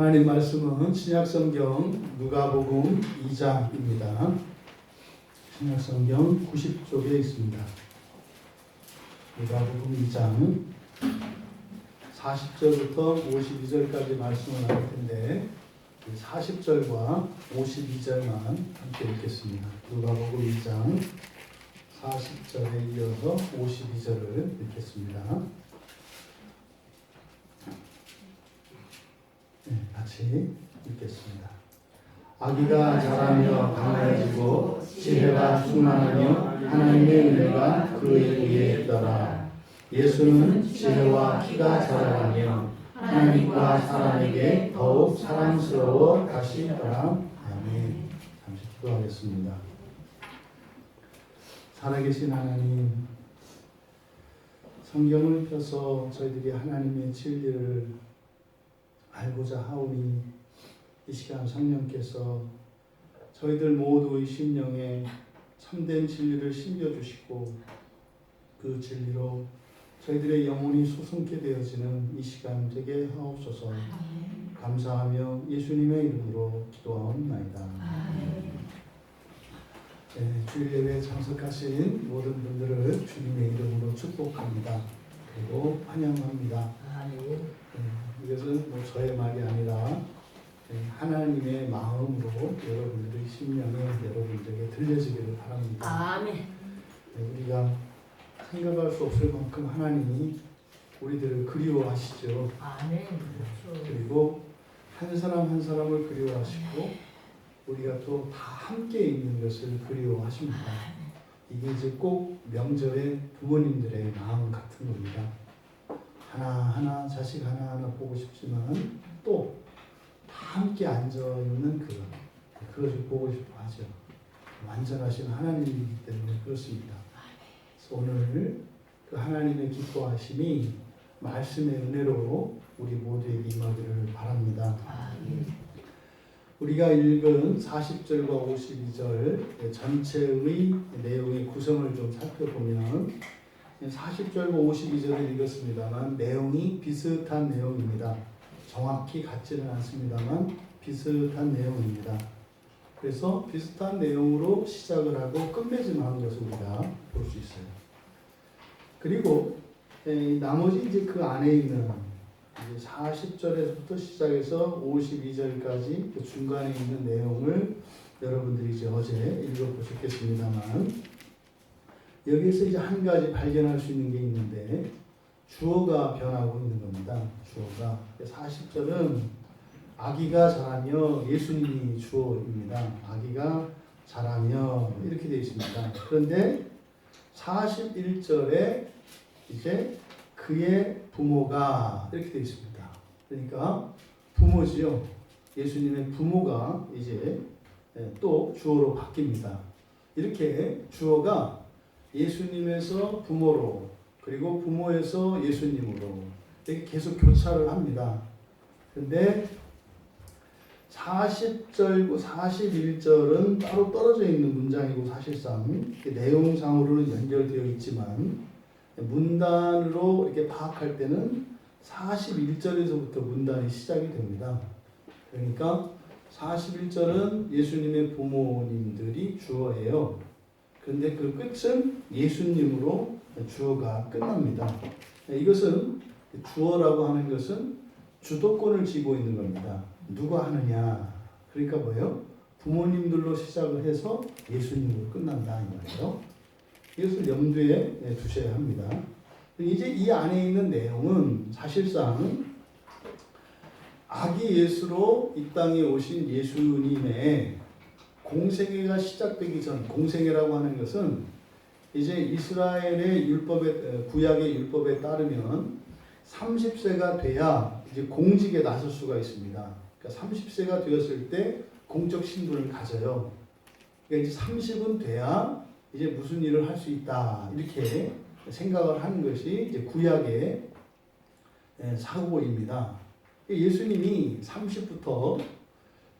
하나님 말씀은 신약성경 누가복음 2장입니다. 신약성경 90쪽에 있습니다. 누가복음 2장 40절부터 52절까지 말씀을 나눌 텐데 40절과 52절만 함께 읽겠습니다. 누가복음 2장 40절에 이어서 52절을 읽겠습니다. 같이 읽겠습니다. 아기가 자라며 강해지고 지혜가 충만하며 하나님의 은혜가 그에 의해 있더라. 예수는 지혜와 키가 자라가며 하나님과 사람에게 더욱 사랑스러워 가시더라. 아멘. 잠시 기도하겠습니다. 살아계신 하나님, 성경을 펴서 저희들이 하나님의 진리를 알고자 하오니 이 시간 성령께서 저희들 모두의 심령에 참된 진리를 심겨주시고 그 진리로 저희들의 영혼이 수송케 되어지는 이 시간 되게 하옵소서. 감사하며 예수님의 이름으로 기도하옵나이다. 주일 예배에 참석하신 모든 분들을 주님의 이름으로 축복합니다. 그리고 환영합니다. 이것은 저의 말이 아니라 하나님의 마음으로 여러분들의 심령에 여러분들에게 들려지기를 바랍니다. 아멘. 우리가 생각할 수 없을 만큼 하나님이 우리들을 그리워하시죠. 아멘. 그리고 한 사람 한 사람을 그리워하시고 우리가 또 다 함께 있는 것을 그리워하십니다. 이게 이제 꼭 명절에 부모님들의 마음 같은 겁니다. 하나하나 자식 하나하나 보고 싶지만 또 다 함께 앉아있는 그것을 보고 싶어 하죠. 완전하신 하나님이기 때문에 그렇습니다. 그래서 오늘 그 하나님의 기뻐하심이 말씀의 은혜로 우리 모두에게 임하기를 바랍니다. 우리가 읽은 40절과 52절 전체의 내용의 구성을 좀 살펴보면 40절과 52절을 읽었습니다만 내용이 비슷한 내용입니다. 정확히 같지는 않습니다만 비슷한 내용입니다. 그래서 비슷한 내용으로 시작을 하고 끝맺음하는 것을 우리가 볼 수 있어요. 그리고 나머지 이제 그 안에 있는 40절에서부터 시작해서 52절까지 그 중간에 있는 내용을 여러분들이 이제 어제 읽어보셨겠습니다만 여기에서 이제 한 가지 발견할 수 있는 게 있는데 주어가 변하고 있는 겁니다. 주어가 40절은 아기가 자라며 예수님이 주어입니다. 아기가 자라며 이렇게 되어 있습니다. 그런데 41절에 이제 그의 부모가 이렇게 되어 있습니다. 그러니까 부모지요. 예수님의 부모가 이제 또 주어로 바뀝니다. 이렇게 주어가 예수님에서 부모로 그리고 부모에서 예수님으로 이렇게 계속 교차를 합니다. 그런데 40절, 41절은 따로 떨어져 있는 문장이고 사실상 내용상으로는 연결되어 있지만 문단으로 이렇게 파악할 때는 41절에서부터 문단이 시작이 됩니다. 그러니까 41절은 예수님의 부모님들이 주어예요. 그런데 그 끝은 예수님으로 주어가 끝납니다. 이것은 주어라고 하는 것은 주도권을 쥐고 있는 겁니다. 누가 하느냐? 그러니까 뭐예요? 부모님들로 시작을 해서 예수님으로 끝난다 이 말이에요. 이것을 염두에 두셔야 합니다. 이제 이 안에 있는 내용은 사실상 아기 예수로 이 땅에 오신 예수님의 공생애가 시작되기 전, 공생애라고 하는 것은 이제 이스라엘의 율법에, 구약의 율법에 따르면 30세가 돼야 이제 공직에 나설 수가 있습니다. 그러니까 30세가 되었을 때 공적 신분을 가져요. 그러니까 이제 30은 돼야 이제 무슨 일을 할 수 있다. 이렇게 생각을 하는 것이 이제 구약의 사고입니다. 예수님이 30부터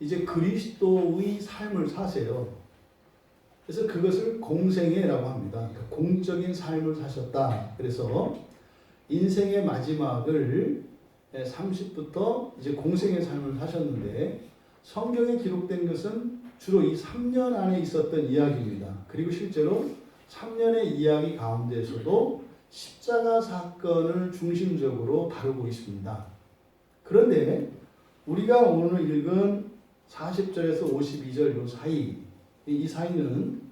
이제 그리스도의 삶을 사세요. 그래서 그것을 공생애라고 합니다. 그러니까 공적인 삶을 사셨다. 그래서 인생의 마지막을 30부터 이제 공생의 삶을 사셨는데 성경에 기록된 것은 주로 이 3년 안에 있었던 이야기입니다. 그리고 실제로 3년의 이야기 가운데서도 십자가 사건을 중심적으로 다루고 있습니다. 그런데 우리가 오늘 읽은 40절에서 52절 이 사이는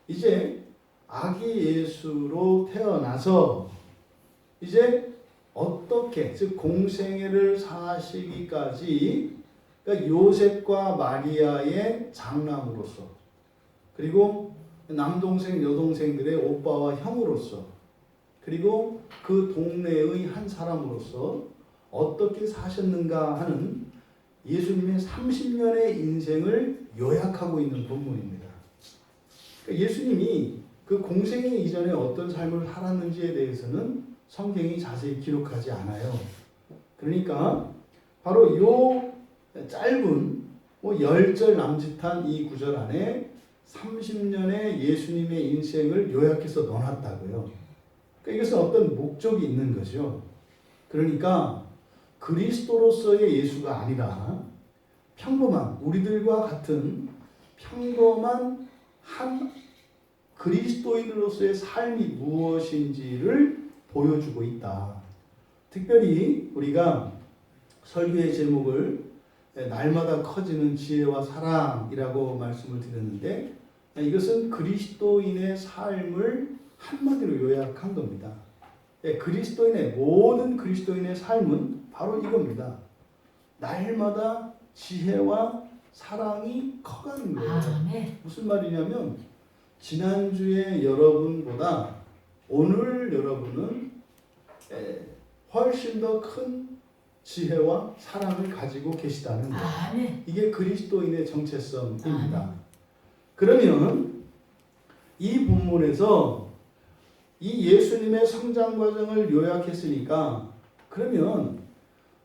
이제 아기 예수로 태어나서 이제 어떻게 즉 공생애를 사시기까지 그러니까 요셉과 마리아의 장남으로서 그리고 남동생 여동생들의 오빠와 형으로서 그리고 그 동네의 한 사람으로서 어떻게 사셨는가 하는 예수님의 30년의 인생을 요약하고 있는 본문입니다. 그러니까 예수님이 그 공생애 이전에 어떤 삶을 살았는지에 대해서는 성경이 자세히 기록하지 않아요. 그러니까 바로 요 짧은 10절 남짓한 이 구절 안에 30년의 예수님의 인생을 요약해서 넣어놨다고요. 그러니까 이것은 어떤 목적이 있는 거죠. 그러니까 그리스도로서의 예수가 아니라 평범한 우리들과 같은 평범한 한 그리스도인으로서의 삶이 무엇인지를 보여주고 있다. 특별히 우리가 설교의 제목을 날마다 커지는 지혜와 사랑이라고 말씀을 드렸는데 이것은 그리스도인의 삶을 한마디로 요약한 겁니다. 모든 그리스도인의 삶은 바로 이겁니다. 날마다 지혜와 사랑이 커가는 거예요. 무슨 말이냐면 지난주에 여러분보다 오늘 여러분은 훨씬 더 큰 지혜와 사랑을 가지고 계시다는 거예요. 이게 그리스도인의 정체성입니다. 그러면 이 본문에서 이 예수님의 성장 과정을 요약했으니까 그러면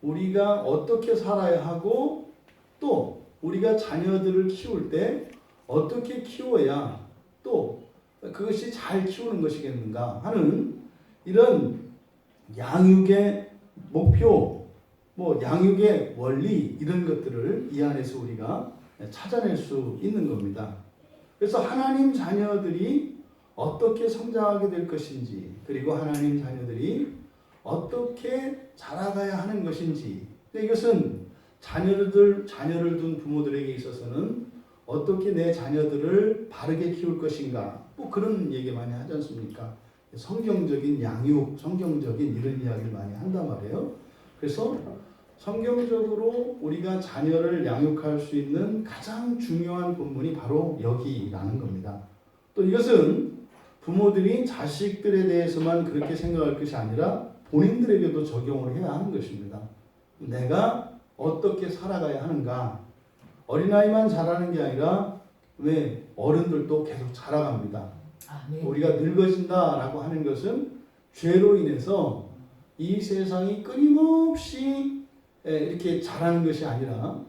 우리가 어떻게 살아야 하고 또 우리가 자녀들을 키울 때 어떻게 키워야 또 그것이 잘 키우는 것이겠는가 하는 이런 양육의 목표, 양육의 원리 이런 것들을 이 안에서 우리가 찾아낼 수 있는 겁니다. 그래서 하나님 자녀들이 어떻게 성장하게 될 것인지 그리고 하나님 자녀들이 어떻게 자라가야 하는 것인지 이것은 자녀를 둔 부모들에게 있어서는 어떻게 내 자녀들을 바르게 키울 것인가 그런 얘기 많이 하지 않습니까? 성경적인 양육, 성경적인 이런 이야기를 많이 한단 말이에요. 그래서 성경적으로 우리가 자녀를 양육할 수 있는 가장 중요한 본문이 바로 여기라는 겁니다. 또 이것은 부모들이 자식들에 대해서만 그렇게 생각할 것이 아니라 본인들에게도 적용을 해야 하는 것입니다. 내가 어떻게 살아가야 하는가? 어린아이만 자라는 게 아니라 왜 어른들도 계속 자라갑니다. 우리가 늙어진다라고 하는 것은 죄로 인해서 이 세상이 끊임없이 이렇게 자라는 것이 아니라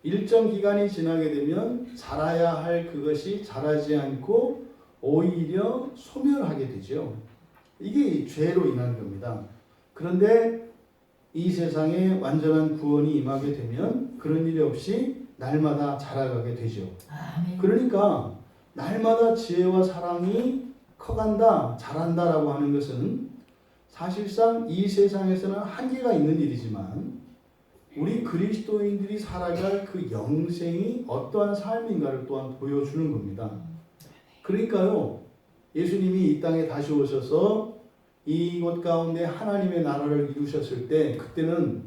일정 기간이 지나게 되면 자라야 할 그것이 자라지 않고 오히려 소멸하게 되죠. 이게 죄로 인한 겁니다. 그런데 이 세상에 완전한 구원이 임하게 되면 그런 일이 없이 날마다 자라가게 되죠. 그러니까 날마다 지혜와 사랑이 커간다, 자란다라고 하는 것은 사실상 이 세상에서는 한계가 있는 일이지만 우리 그리스도인들이 살아갈 그 영생이 어떠한 삶인가를 또한 보여주는 겁니다. 그러니까요, 예수님이 이 땅에 다시 오셔서 이곳 가운데 하나님의 나라를 이루셨을 때 그때는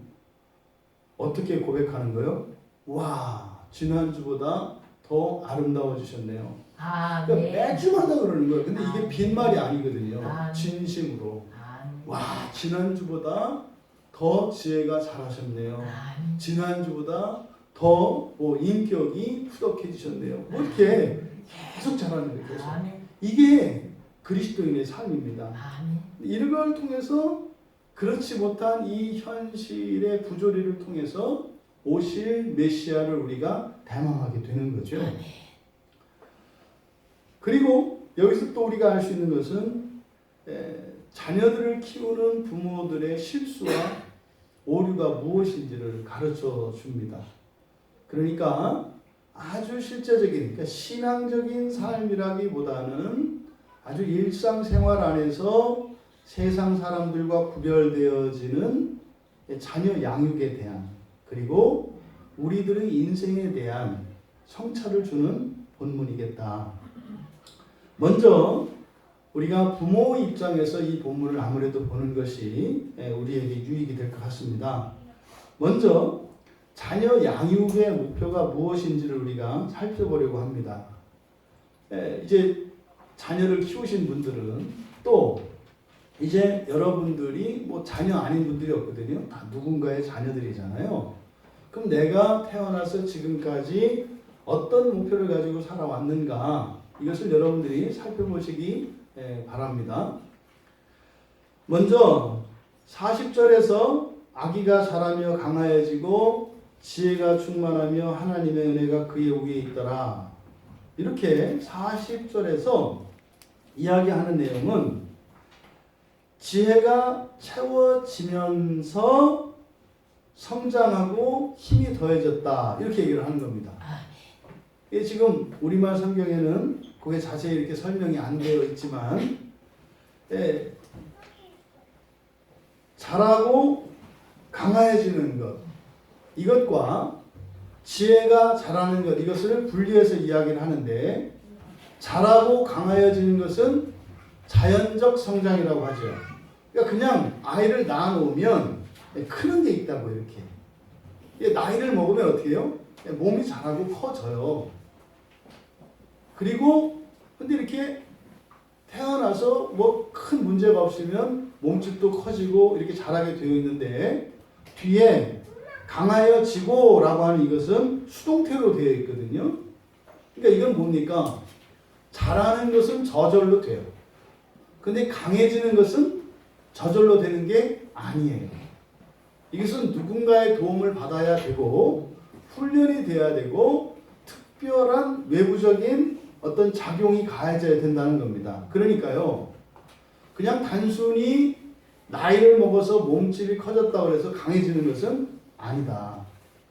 어떻게 고백하는 거예요? 와, 지난주보다 더 아름다워지셨네요. 그러니까 매주마다 그러는 거예요. 근데 이게 빈말이 아니거든요. 진심으로. 와, 지난주보다 더 지혜가 잘하셨네요. 지난주보다 더 인격이 후덕해지셨네요. 이렇게 계속 잘하는 거예요. 계속. 이게 그리스도인의 삶입니다. 이걸 통해서 그렇지 못한 이 현실의 부조리를 통해서 오실 메시아를 우리가 대망하게 되는 거죠. 그리고 여기서 또 우리가 알 수 있는 것은 자녀들을 키우는 부모들의 실수와 오류가 무엇인지를 가르쳐 줍니다. 그러니까 아주 실제적인, 그러니까 신앙적인 삶이라기보다는 아주 일상생활 안에서 세상 사람들과 구별되어지는 자녀 양육에 대한, 그리고 우리들의 인생에 대한 성찰을 주는 본문이겠다. 먼저 우리가 부모 입장에서 이 본문을 아무래도 보는 것이 우리에게 유익이 될 것 같습니다. 먼저 자녀 양육의 목표가 무엇인지를 우리가 살펴보려고 합니다. 이제 자녀를 키우신 분들은 또 이제 여러분들이 뭐 자녀 아닌 분들이 없거든요. 다 누군가의 자녀들이잖아요. 그럼 내가 태어나서 지금까지 어떤 목표를 가지고 살아왔는가, 이것을 여러분들이 살펴보시기 바랍니다. 먼저 40절에서 아기가 자라며 강하여지고 지혜가 충만하며 하나님의 은혜가 그의 위에 있더라. 이렇게 40절에서 이야기하는 내용은 지혜가 채워지면서 성장하고 힘이 더해졌다, 이렇게 얘기를 하는 겁니다. 지금 우리말 성경에는 그게 자세히 이렇게 설명이 안 되어 있지만, 자라고 강화해지는 것, 이것과 지혜가 자라는 것, 이것을 분리해서 이야기를 하는데, 자라고 강화해지는 것은 자연적 성장이라고 하죠. 그러니까 그냥 아이를 낳아놓으면 크는 게 있다고, 이렇게. 나이를 먹으면 어떻게 해요? 몸이 자라고 커져요. 그리고 근데 이렇게 태어나서 뭐 큰 문제가 없으면 몸집도 커지고 이렇게 자라게 되어 있는데, 뒤에 강하여지고 라고 하는 이것은 수동태로 되어 있거든요. 그러니까 이건 뭡니까? 자라는 것은 저절로 돼요. 근데 강해지는 것은 저절로 되는 게 아니에요. 이것은 누군가의 도움을 받아야 되고 훈련이 돼야 되고 특별한 외부적인 어떤 작용이 가해져야 된다는 겁니다. 그러니까요, 그냥 단순히 나이를 먹어서 몸집이 커졌다고 해서 강해지는 것은 아니다.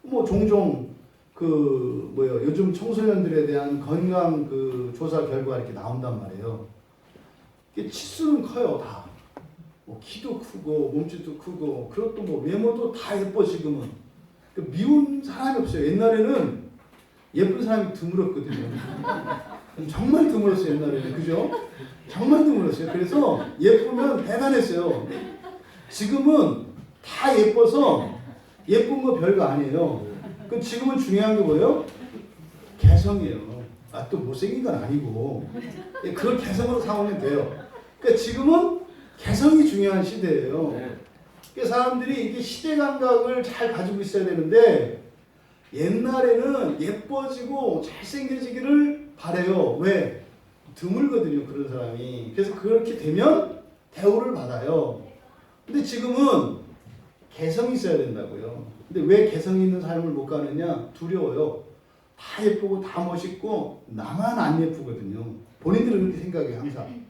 뭐 종종 요즘 청소년들에 대한 건강 조사 결과 이렇게 나온단 말이에요. 이게 치수는 커요, 다. 뭐 키도 크고 몸집도 크고, 그것도 뭐 외모도 다 예뻐 지금은. 미운 사람이 없어요. 옛날에는 예쁜 사람이 드물었거든요. 정말 드물었어요, 옛날에는. 그죠? 정말 드물었어요. 그래서 예쁘면 대단했어요. 지금은 다 예뻐서 예쁜 거 별거 아니에요. 그 지금은 중요한 게 뭐예요? 개성이에요. 또 못생긴 건 아니고. 그걸 개성으로 삼으면 돼요. 그러니까 지금은 개성이 중요한 시대예요. 그러니까 사람들이 이게 시대 감각을 잘 가지고 있어야 되는데, 옛날에는 예뻐지고 잘생겨지기를 바래요. 왜? 드물거든요, 그런 사람이. 그래서 그렇게 되면 대우를 받아요. 근데 지금은 개성이 있어야 된다고요. 근데 왜 개성 있는 삶을 못 가느냐? 두려워요. 다 예쁘고 다 멋있고 나만 안 예쁘거든요. 본인들은 그렇게 생각해요, 항상.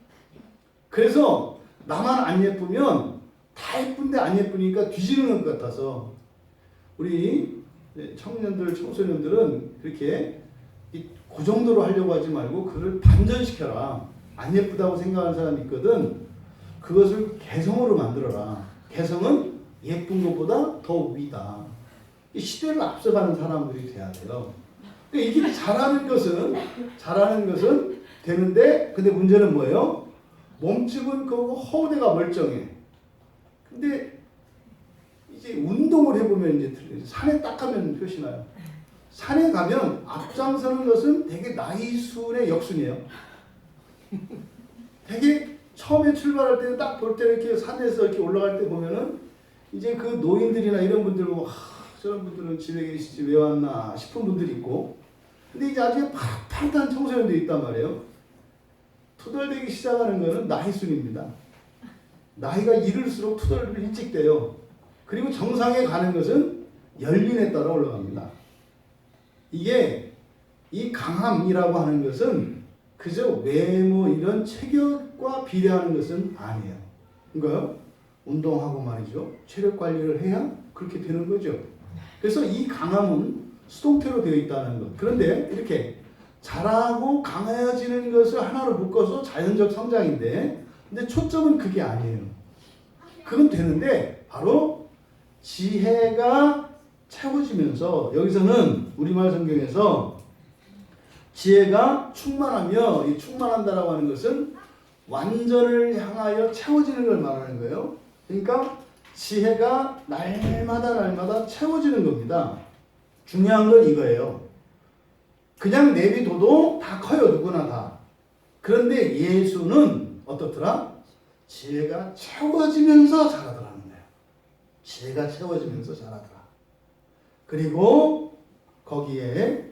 그래서 나만 안 예쁘면 다 예쁜데 안 예쁘니까 뒤지는 것 같아서, 우리 청년들, 청소년들은 그렇게 그 정도로 하려고 하지 말고 그걸 반전시켜라. 안 예쁘다고 생각하는 사람이 있거든. 그것을 개성으로 만들어라. 개성은 예쁜 것보다 더 위다. 이 시대를 앞서가는 사람들이 돼야 돼요. 그러니까 이게 잘하는 것은 되는데, 근데 문제는 뭐예요? 몸집은 크고 허우대가 멀쩡해. 근데 이제 운동을 해보면 이제 산에 딱 가면 표시나요. 산에 가면 앞장서는 것은 되게 나이순의 역순이에요. 되게 처음에 출발할 때는 딱 볼 때 이렇게 산에서 이렇게 올라갈 때 보면은 이제 그 노인들이나 이런 분들 보고, 저런 분들은 집에 계시지 왜 왔나 싶은 분들이 있고, 근데 이제 아주 파릇파릇한 청소년들이 있단 말이에요. 투덜대기 시작하는 거는 나이순입니다. 나이가 이를수록 투덜을 일찍 돼요. 그리고 정상에 가는 것은 연륜에 따라 올라갑니다. 이게 이 강함이라고 하는 것은 그저 외모 이런 체격과 비례하는 것은 아니에요. 그러니까요, 운동하고 말이죠. 체력 관리를 해야 그렇게 되는 거죠. 그래서 이 강함은 수동태로 되어 있다는 것. 그런데 이렇게 자라고 강해지는 것을 하나로 묶어서 자연적 성장인데, 근데 초점은 그게 아니에요. 그건 되는데 바로 지혜가 채워지면서, 여기서는 우리말 성경에서 지혜가 충만하며, 이 충만한다라고 하는 것은 완전을 향하여 채워지는 걸 말하는 거예요. 그러니까 지혜가 날마다 채워지는 겁니다. 중요한 건 이거예요. 그냥 내비둬도 다 커요, 누구나 다. 그런데 예수는 어떻더라? 지혜가 채워지면서 자라더라는 거예요. 지혜가 채워지면서 자라더라. 그리고 거기에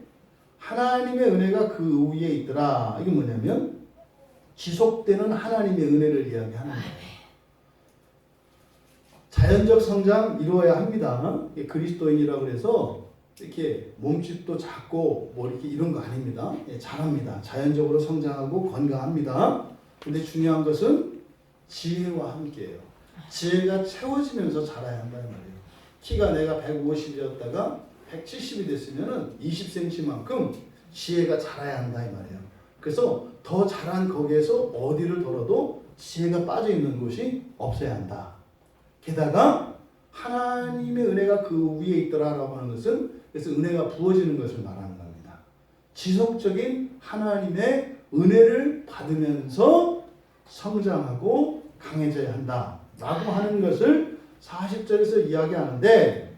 하나님의 은혜가 그 위에 있더라. 이게 뭐냐면 지속되는 하나님의 은혜를 이야기하는 거예요. 자연적 성장 이루어야 합니다. 그리스도인이라고 해서 이렇게 몸집도 작고 뭐 이렇게 이런 거 아닙니다. 잘합니다. 자연적으로 성장하고 건강합니다. 근데 중요한 것은 지혜와 함께해요. 지혜가 채워지면서 자라야 한다는 말이에요. 키가 내가 150이었다가 170이 됐으면은 20cm만큼 지혜가 자라야 한다 이 말이에요. 그래서 더 자란 거기에서 어디를 돌아도 지혜가 빠져 있는 곳이 없어야 한다. 게다가 하나님의 은혜가 그 위에 있더라라고 하는 것은, 그래서 은혜가 부어지는 것을 말하는 겁니다. 지속적인 하나님의 은혜를 받으면서 성장하고 강해져야 한다라고 하는 것을 40절에서 이야기하는데,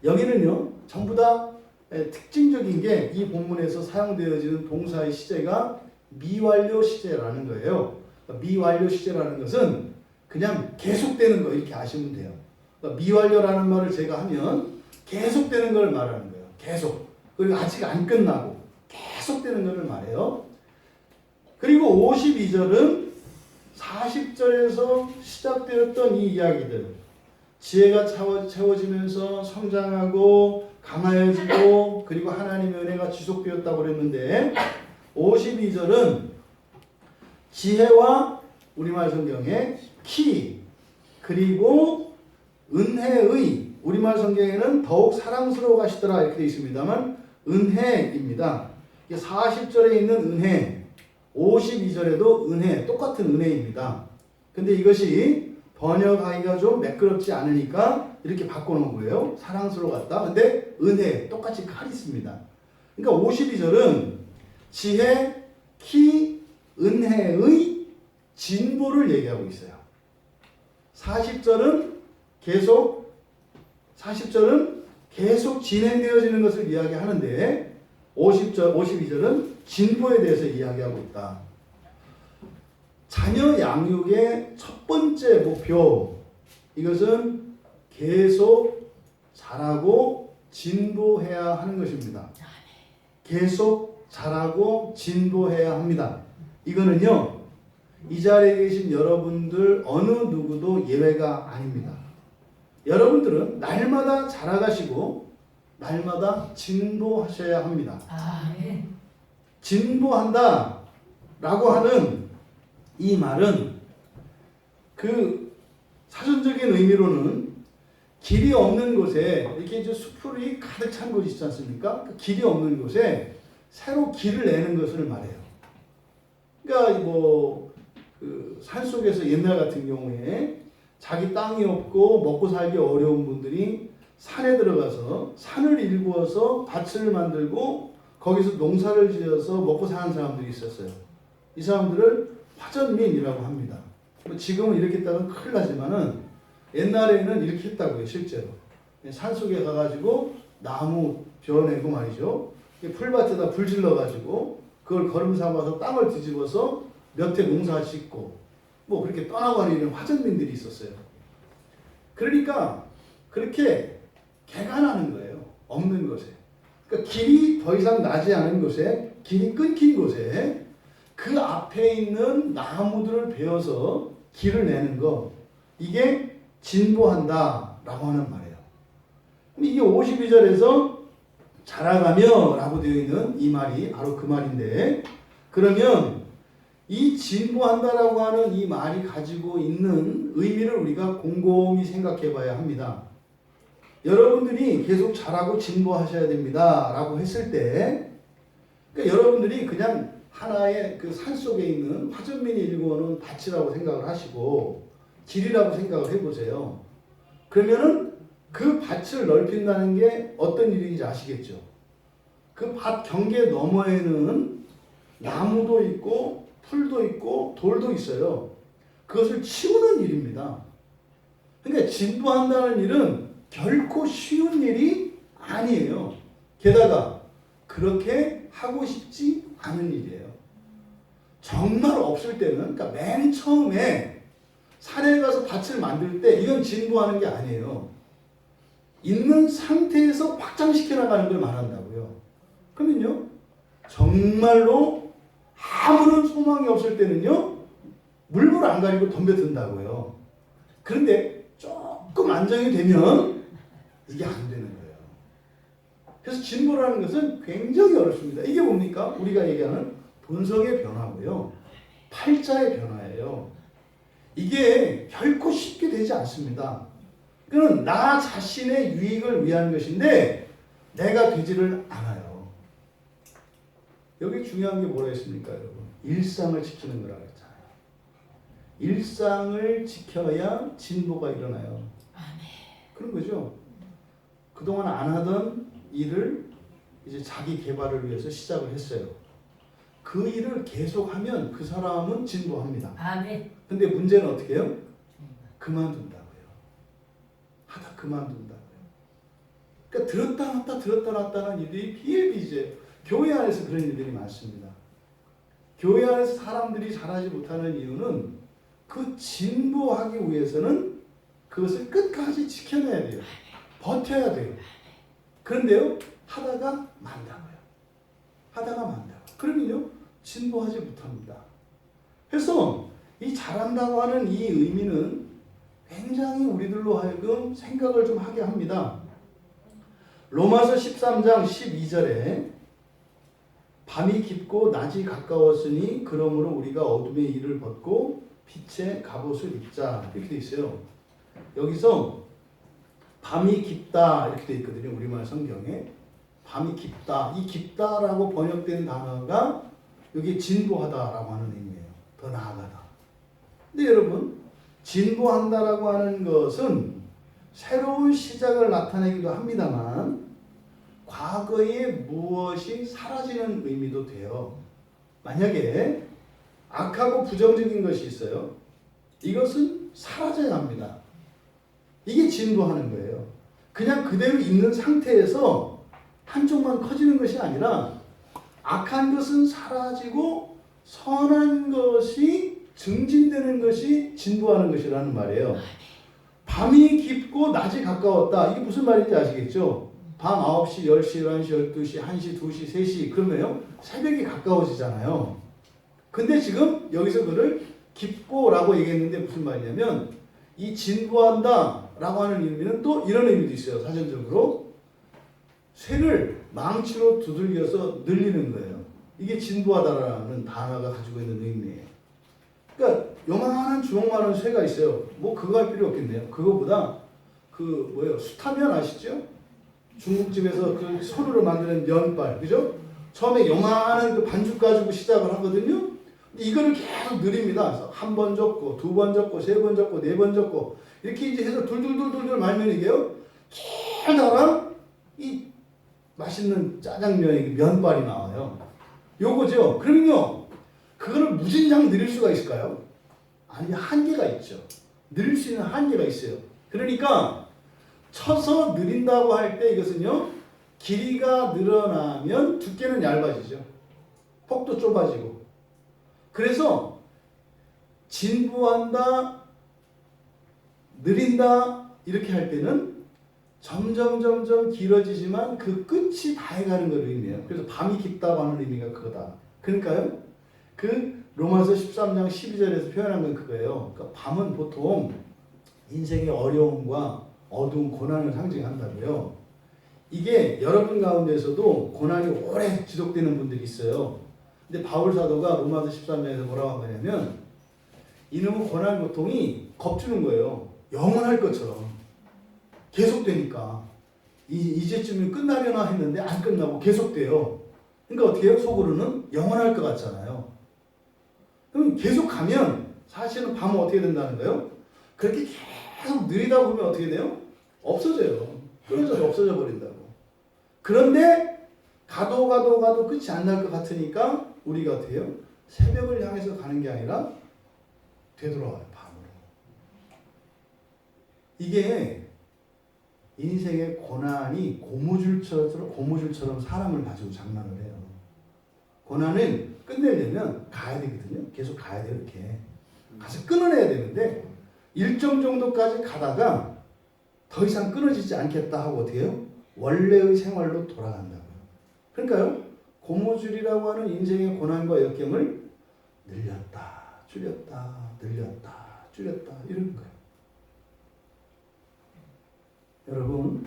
여기는요 전부 다 특징적인 게 이 본문에서 사용되어지는 동사의 시제가 미완료 시제라는 거예요. 미완료 시제라는 것은 그냥 계속되는 거 이렇게 아시면 돼요. 그러니까 미완료라는 말을 제가 하면 계속되는 걸 말하는 거예요. 계속. 그리고 아직 안 끝나고 계속되는 것을 말해요. 그리고 52절은 40절에서 시작되었던 이 이야기들, 지혜가 채워지면서 성장하고 강하여지고 그리고 하나님의 은혜가 지속되었다고 그랬는데, 52절은 지혜와 우리말 성경에 키, 그리고 은혜의, 우리말 성경에는 더욱 사랑스러워 가시더라 이렇게 되어 있습니다만 은혜입니다. 40절에 있는 은혜, 52절에도 은혜, 똑같은 은혜입니다. 근데 이것이 번역하기가 좀 매끄럽지 않으니까 이렇게 바꿔놓은 거예요. 사랑스러워 같다. 근데 은혜, 똑같이 칼 있습니다. 그러니까 52절은 지혜, 키, 은혜의 진보를 얘기하고 있어요. 40절은 계속 진행되어지는 것을 이야기하는데 52절은 진보에 대해서 이야기하고 있다. 자녀 양육의 첫 번째 목표, 이것은 계속 자라고 진보해야 하는 것입니다. 계속 자라고 진보해야 합니다. 이거는요, 이 자리에 계신 여러분들 어느 누구도 예외가 아닙니다. 여러분들은 날마다 자라가시고 날마다 진보하셔야 합니다. 진보한다 라고 하는 이 말은 그 사전적인 의미로는 길이 없는 곳에, 이렇게 이제 수풀이 가득 찬 곳이 있지 않습니까? 그 길이 없는 곳에 새로 길을 내는 것을 말해요. 그러니까 그 산속에서 옛날 같은 경우에 자기 땅이 없고 먹고 살기 어려운 분들이 산에 들어가서 산을 일구어서 밭을 만들고 거기서 농사를 지어서 먹고 사는 사람들이 있었어요. 이 사람들을 화전민이라고 합니다. 지금은 이렇게 했다면 큰일 나지만은 옛날에는 이렇게 했다고요, 실제로. 산속에 가가지고 나무 베어내고 말이죠. 풀밭에다 불 질러가지고 그걸 거름 삼아서 땅을 뒤집어서 몇 해 농사 짓고 뭐 그렇게 떠나고 하는 이런 화전민들이 있었어요. 그러니까 그렇게 개가 나는 거예요. 없는 곳에. 그러니까 길이 더 이상 나지 않은 곳에, 길이 끊긴 곳에 그 앞에 있는 나무들을 베어서 길을 내는 거, 이게 진보한다 라고 하는 말이에요. 이게 52절에서 자라가며 라고 되어 있는 이 말이 바로 그 말인데, 그러면 이 진보한다라고 하는 이 말이 가지고 있는 의미를 우리가 곰곰이 생각해 봐야 합니다. 여러분들이 계속 잘하고 진보하셔야 됩니다 라고 했을 때, 그러니까 여러분들이 그냥 하나의 그 산속에 있는 화전민이 일궈놓은 밭이라고 생각을 하시고 길이라고 생각을 해보세요. 그러면은 그 밭을 넓힌다는 게 어떤 일인지 아시겠죠? 그 밭 경계 너머에는 나무도 있고 풀도 있고 돌도 있어요. 그것을 치우는 일입니다. 그러니까 진보한다는 일은 결코 쉬운 일이 아니에요. 게다가 그렇게 하고 싶지 않은 일이에요. 정말 없을 때는, 그러니까 맨 처음에 산에 가서 밭을 만들 때 이건 진보하는 게 아니에요. 있는 상태에서 확장시켜 나가는 걸 말한다고요. 그러면요, 정말로 아무런 소망이 없을 때는요, 물불 안 가리고 덤벼든다고요. 그런데 조금 안정이 되면 이게 안 되는 거예요. 그래서 진보라는 것은 굉장히 어렵습니다. 이게 뭡니까? 우리가 얘기하는 본성의 변화고요. 팔자의 변화예요. 이게 결코 쉽게 되지 않습니다. 그는 나 자신의 유익을 위한 것인데 내가 되지를 않아요. 여기 중요한 게 뭐라 했습니까, 여러분? 일상을 지키는 거라고 했잖아요. 일상을 지켜야 진보가 일어나요. 그런 거죠. 그동안 안 하던 일을 이제 자기 개발을 위해서 시작을 했어요. 그 일을 계속하면 그 사람은 진보합니다. 아멘. 근데 문제는 어떻게 해요? 그만둔다고요. 하다 그만둔다고요. 그러니까 들었다 놨다 하는 일이 비일비재해요. 교회 안에서 그런 일들이 많습니다. 교회 안에서 사람들이 잘하지 못하는 이유는 그 진보하기 위해서는 그것을 끝까지 지켜내야 돼요. 버텨야 돼요. 그런데요, 하다가 만다고요. 하다가 만다고요. 그러면요, 진보하지 못합니다. 그래서 이 잘한다고 하는 이 의미는 굉장히 우리들로 하여금 생각을 좀 하게 합니다. 로마서 13장 12절에 밤이 깊고 낮이 가까웠으니 그러므로 우리가 어둠의 일을 벗고 빛의 갑옷을 입자, 이렇게 돼 있어요. 여기서 밤이 깊다 이렇게 돼 있거든요. 우리말 성경에 밤이 깊다, 이 깊다라고 번역된 단어가 여기 진보하다라고 하는 의미예요. 더 나아가다. 근데 여러분, 진보한다라고 하는 것은 새로운 시작을 나타내기도 합니다만 과거의 무엇이 사라지는 의미도 돼요. 만약에 악하고 부정적인 것이 있어요. 이것은 사라져야 합니다. 이게 진보하는 거예요. 그냥 그대로 있는 상태에서 한쪽만 커지는 것이 아니라 악한 것은 사라지고 선한 것이 증진되는 것이 진보하는 것이라는 말이에요. 밤이 깊고 낮이 가까웠다. 이게 무슨 말인지 아시겠죠? 밤 9시, 10시, 11시, 12시, 1시, 2시, 3시 그러면요, 새벽이 가까워지잖아요. 근데 지금 여기서 그를 깊고라고 얘기했는데 무슨 말이냐면 이 진보한다 라고 하는 의미는 또 이런 의미도 있어요. 사전적으로 쇠를 망치로 두들겨서 늘리는 거예요. 이게 진보하다라는 단어가 가지고 있는 의미예요. 그러니까 요만한 주먹만한 쇠가 있어요. 뭐 그거 할 필요 없겠네요. 그거보다 그 뭐예요? 수타면 아시죠? 중국집에서 그 손으로 만드는 면발, 그죠? 처음에 요만한 그 반죽 가지고 시작을 하거든요. 이거를 계속 늘립니다. 그래서 한 번 접고, 두 번 접고, 세 번 접고, 네 번 접고 이렇게 이제 해서 둘둘둘둘 말면 이게요, 길다란 이 맛있는 짜장면의 면발이 나와요. 요거죠. 그러면요, 그거를 무진장 늘릴 수가 있을까요? 아니, 한계가 있죠. 늘릴 수 있는 한계가 있어요. 그러니까 쳐서 늘린다고 할 때 이것은요, 길이가 늘어나면 두께는 얇아지죠. 폭도 좁아지고. 그래서 진보한다, 느린다 이렇게 할 때는 점점 길어지지만 그 끝이 다해가는 걸 의미해요. 그래서 밤이 깊다고 하는 의미가 그거다. 그러니까요, 그 로마서 13장 12절에서 표현한 건 그거예요. 그러니까 밤은 보통 인생의 어려움과 어두운 고난을 상징한다고요. 이게 여러분 가운데서도 고난이 오래 지속되는 분들이 있어요. 근데 바울 사도가 로마서 13장에서 뭐라고 한 거냐면 이놈의 고난 고통이 겁주는 거예요. 영원할 것처럼 계속되니까 이제쯤은 끝나려나 했는데 안 끝나고 계속돼요. 그러니까 어떻게 해요? 속으로는 영원할 것 같잖아요. 그럼 계속 가면 사실은 밤은 어떻게 된다는 거예요? 그렇게 계속 느리다 보면 어떻게 돼요? 없어져요. 끊어져서 없어져 버린다고. 그런데 가도 끝이 안 날 것 같으니까 우리가 어떻게 해요? 새벽을 향해서 가는 게 아니라 되돌아와요. 밤으로. 이게 인생의 고난이 고무줄처럼 사람을 가지고 장난을 해요. 고난은 끝내려면 가야 되거든요. 계속 가야 돼요. 이렇게 가서 끊어내야 되는데 일정 정도까지 가다가 더 이상 끊어지지 않겠다 하고 어떻게 해요? 원래의 생활로 돌아간다고요. 그러니까요. 고무줄이라고 하는 인생의 고난과 역경을 늘렸다, 줄였다, 늘렸다, 줄였다 이런 거예요. 여러분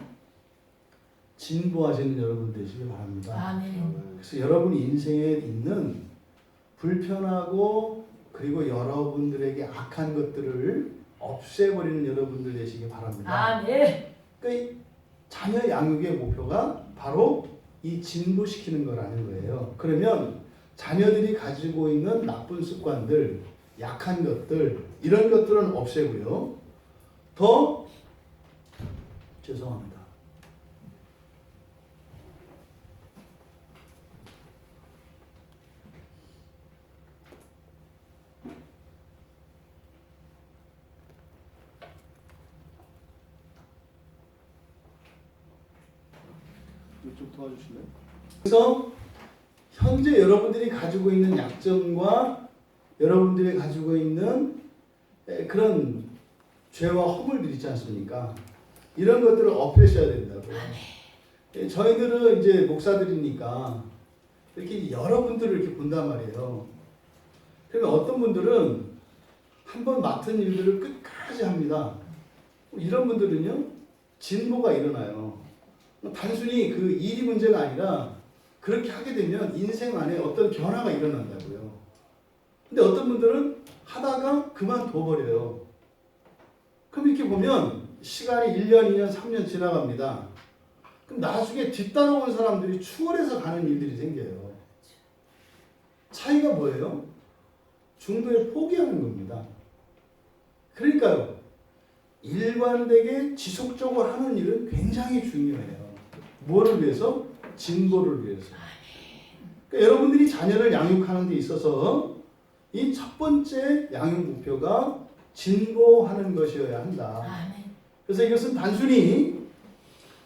진보하시는 여러분 되시길 바랍니다. 아멘. 그래서 여러분이 인생에 있는 불편하고 그리고 여러분들에게 악한 것들을 없애버리는 여러분들 되시길 바랍니다. 아멘. 그러니까 자녀 양육의 목표가 바로 이 진보시키는 거라는 거예요. 그러면 자녀들이 가지고 있는 나쁜 습관들, 약한 것들 이런 것들은 없애고요. 더 죄송합니다. 이쪽 도와주실래요? 그래서 현재 여러분들이 가지고 있는 약점과 여러분들이 가지고 있는 그런 죄와 허물들 있지 않습니까? 이런 것들을 없애셔야 된다고요. 저희들은 이제 목사들이니까 이렇게 여러분들을 이렇게 본단 말이에요. 그러면 어떤 분들은 한번 맡은 일들을 끝까지 합니다. 이런 분들은요, 진보가 일어나요. 단순히 그 일이 문제가 아니라 그렇게 하게 되면 인생 안에 어떤 변화가 일어난다고요. 근데 어떤 분들은 하다가 그만둬버려요. 그럼 이렇게 보면 시간이 1년, 2년, 3년 지나갑니다. 그럼 나중에 뒤따라온 사람들이 추월해서 가는 일들이 생겨요. 차이가 뭐예요? 중도에 포기하는 겁니다. 그러니까요. 일관되게 지속적으로 하는 일은 굉장히 중요해요. 뭐를 위해서? 진보를 위해서. 그러니까 여러분들이 자녀를 양육하는 데 있어서 이 첫 번째 양육 목표가 진보하는 것이어야 한다. 그래서 이것은 단순히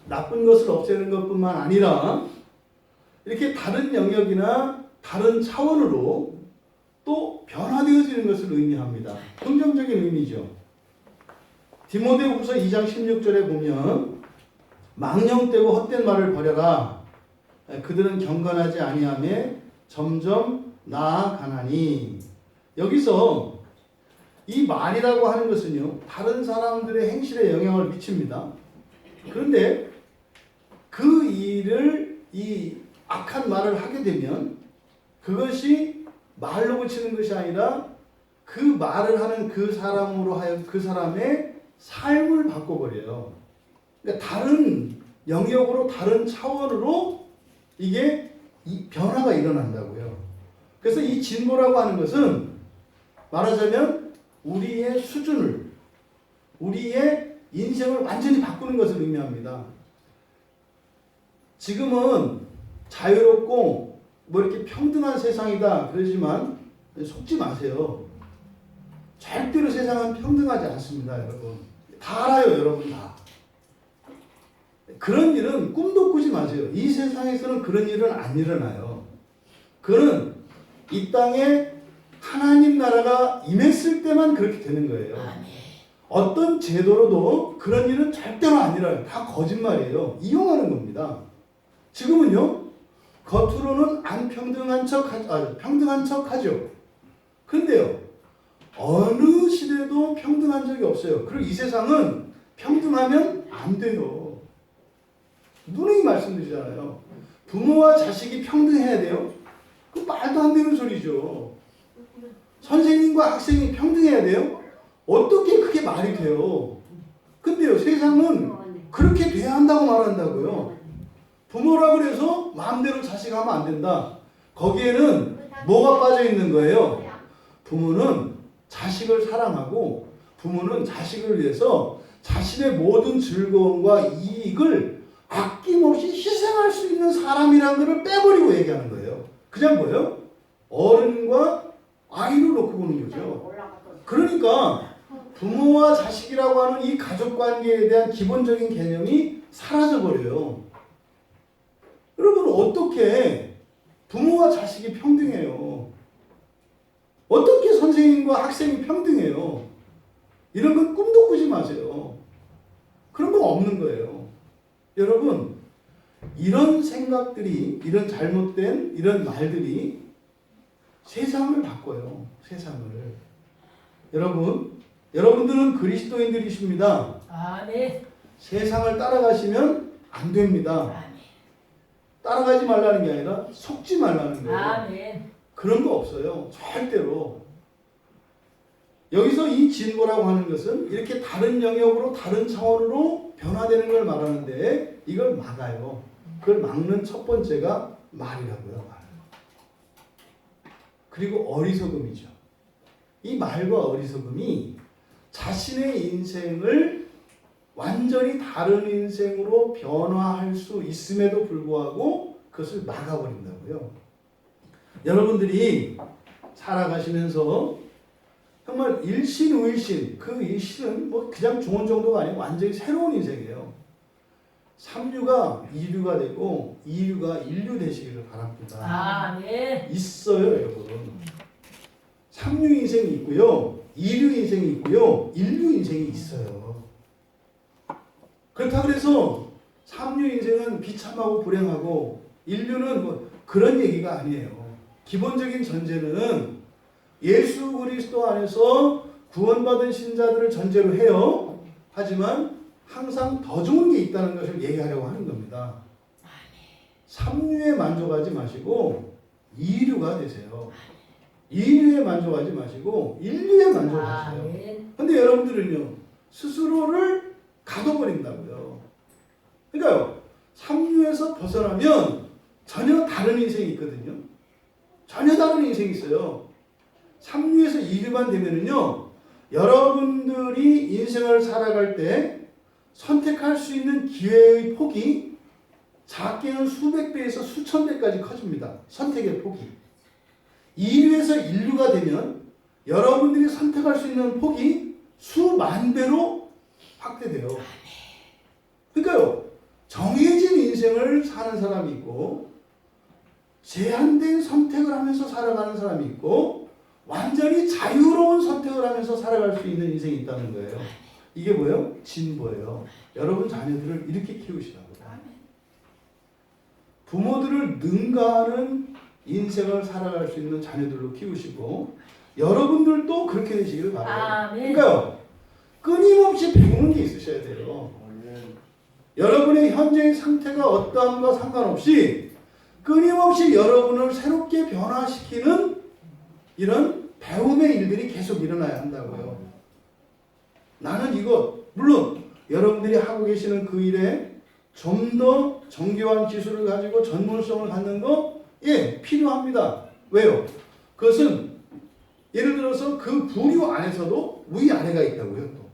나쁜 것을 없애는 것뿐만 아니라 이렇게 다른 영역이나 다른 차원으로 또 변화되어지는 것을 의미합니다. 긍정적인 의미죠. 디모데후서 2장 16절에 보면 망령되고 헛된 말을 버려라. 그들은 경건하지 아니하며 점점 나아가나니. 여기서 이 말이라고 하는 것은요, 다른 사람들의 행실에 영향을 미칩니다. 그런데 그 일을, 이 악한 말을 하게 되면 그것이 말로 그치는 것이 아니라 그 말을 하는 그 사람으로 하여 그 사람의 삶을 바꿔버려요. 그러니까 다른 영역으로, 다른 차원으로 이게 변화가 일어난다고요. 그래서 이 진보라고 하는 것은 말하자면 우리의 수준을, 우리의 인생을 완전히 바꾸는 것을 의미합니다. 지금은 자유롭고 뭐 이렇게 평등한 세상이다 그러지만 속지 마세요. 절대로 세상은 평등하지 않습니다, 여러분. 다 알아요, 여러분 다. 그런 일은 꿈도 꾸지 마세요. 이 세상에서는 그런 일은 안 일어나요. 그는 이 땅에 하나님 나라가 임했을 때만 그렇게 되는 거예요. 어떤 제도로도 그런 일은 절대로 안 일어나요. 다 거짓말이에요. 이용하는 겁니다. 지금은요, 겉으로는 안 평등한 평등한 척 하죠. 근데요, 어느 시대도 평등한 적이 없어요. 그리고 이 세상은 평등하면 안 돼요. 누누이 말씀드리잖아요. 부모와 자식이 평등해야 돼요. 그 말도 안 되는 소리죠. 선생님과 학생이 평등해야 돼요? 어떻게 그게 말이 돼요? 근데요, 세상은 그렇게 돼야 한다고 말한다고요. 부모라고 해서 마음대로 자식하면 안 된다. 거기에는 뭐가 빠져 있는 거예요? 부모는 자식을 사랑하고 부모는 자식을 위해서 자신의 모든 즐거움과 이익을 아낌없이 희생할 수 있는 사람이라는 것을 빼버리고 얘기하는 거예요. 그냥 뭐예요? 어른과 아이를 놓고 보는 거죠. 그러니까 부모와 자식이라고 하는 이 가족관계에 대한 기본적인 개념이 사라져버려요. 여러분, 어떻게 부모와 자식이 평등해요? 어떻게 선생님과 학생이 평등해요? 이런 건 꿈도 꾸지 마세요. 그런 거 없는 거예요. 여러분, 이런 생각들이, 이런 잘못된 이런 말들이 세상을 바꿔요. 세상을. 여러분들은 그리스도인들이십니다. 아멘. 세상을 따라가시면 안 됩니다. 아멘. 따라가지 말라는 게 아니라 속지 말라는 거예요. 아멘. 그런 거 없어요. 절대로. 여기서 이 진보라고 하는 것은 이렇게 다른 영역으로 다른 차원으로 변화되는 걸 말하는데 이걸 막아요. 그걸 막는 첫 번째가 말이라고요. 말. 그리고 어리석음이죠. 이 말과 어리석음이 자신의 인생을 완전히 다른 인생으로 변화할 수 있음에도 불구하고 그것을 막아버린다고요. 여러분들이 살아가시면서 정말 일신의신, 그 일신은 뭐 그냥 좋은 정도가 아니고 완전히 새로운 인생이에요. 삼류가 이류가 되고 이류가 인류 되시기를 바랍니다. 아멘. 있어요, 여러분. 삼류 인생이 있고요, 이류 인생이 있고요, 인류 인생이 있어요. 그렇다고 해서 삼류 인생은 비참하고 불행하고 인류는 뭐 그런 얘기가 아니에요. 기본적인 전제는 예수 그리스도 안에서 구원받은 신자들을 전제로 해요. 하지만 항상 더 좋은 게 있다는 것을 얘기하려고 하는 겁니다. 삼류에 만족하지 마시고 이류가 되세요. 이류에 만족하지 마시고 인류에 만족하세요. 근데 여러분들은요, 스스로를 가둬버린다고요. 그러니까요, 삼류에서 벗어나면 전혀 다른 인생이 있거든요. 전혀 다른 인생이 있어요. 삼류에서 이류만 되면은요, 여러분들이 인생을 살아갈 때 선택할 수 있는 기회의 폭이 작게는 수백 배에서 수천 배까지 커집니다. 선택의 폭이. 이류에서 인류가 되면 여러분들이 선택할 수 있는 폭이 수만 배로 확대돼요. 그러니까요, 정해진 인생을 사는 사람이 있고 제한된 선택을 하면서 살아가는 사람이 있고 완전히 자유로운 선택을 하면서 살아갈 수 있는 인생이 있다는 거예요. 이게 뭐예요? 진보예요. 여러분 자녀들을 이렇게 키우시라고요. 부모들을 능가하는 인생을 살아갈 수 있는 자녀들로 키우시고 여러분들도 그렇게 되시기를 바라요. 그러니까요, 끊임없이 배우는 게 있으셔야 돼요. 여러분의 현재의 상태가 어떠함과 상관없이 끊임없이 여러분을 새롭게 변화시키는 이런 배움의 일들이 계속 일어나야 한다고요. 나는 이거, 물론 여러분들이 하고 계시는 그 일에 좀 더 정교한 기술을 가지고 전문성을 갖는 거, 예, 필요합니다. 왜요? 그것은 예를 들어서 그 부류 안에서도 위아래가 있다고요. 또.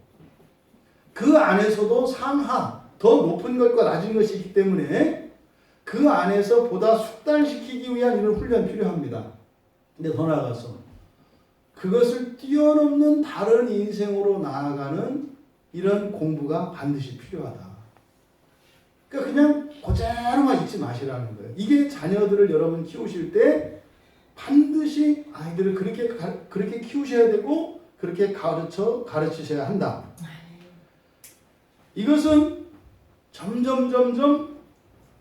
그 안에서도 상하, 더 높은 것과 낮은 것이 있기 때문에 그 안에서 보다 숙달시키기 위한 이런 훈련이 필요합니다. 근데 더 나아가서 그것을 뛰어넘는 다른 인생으로 나아가는 이런 공부가 반드시 필요하다. 그러니까 그냥 그대로만 있지 마시라는 거예요. 이게 자녀들을 여러분 키우실 때 반드시 아이들을 그렇게 키우셔야 되고 그렇게 가르치셔야 한다. 이것은 점점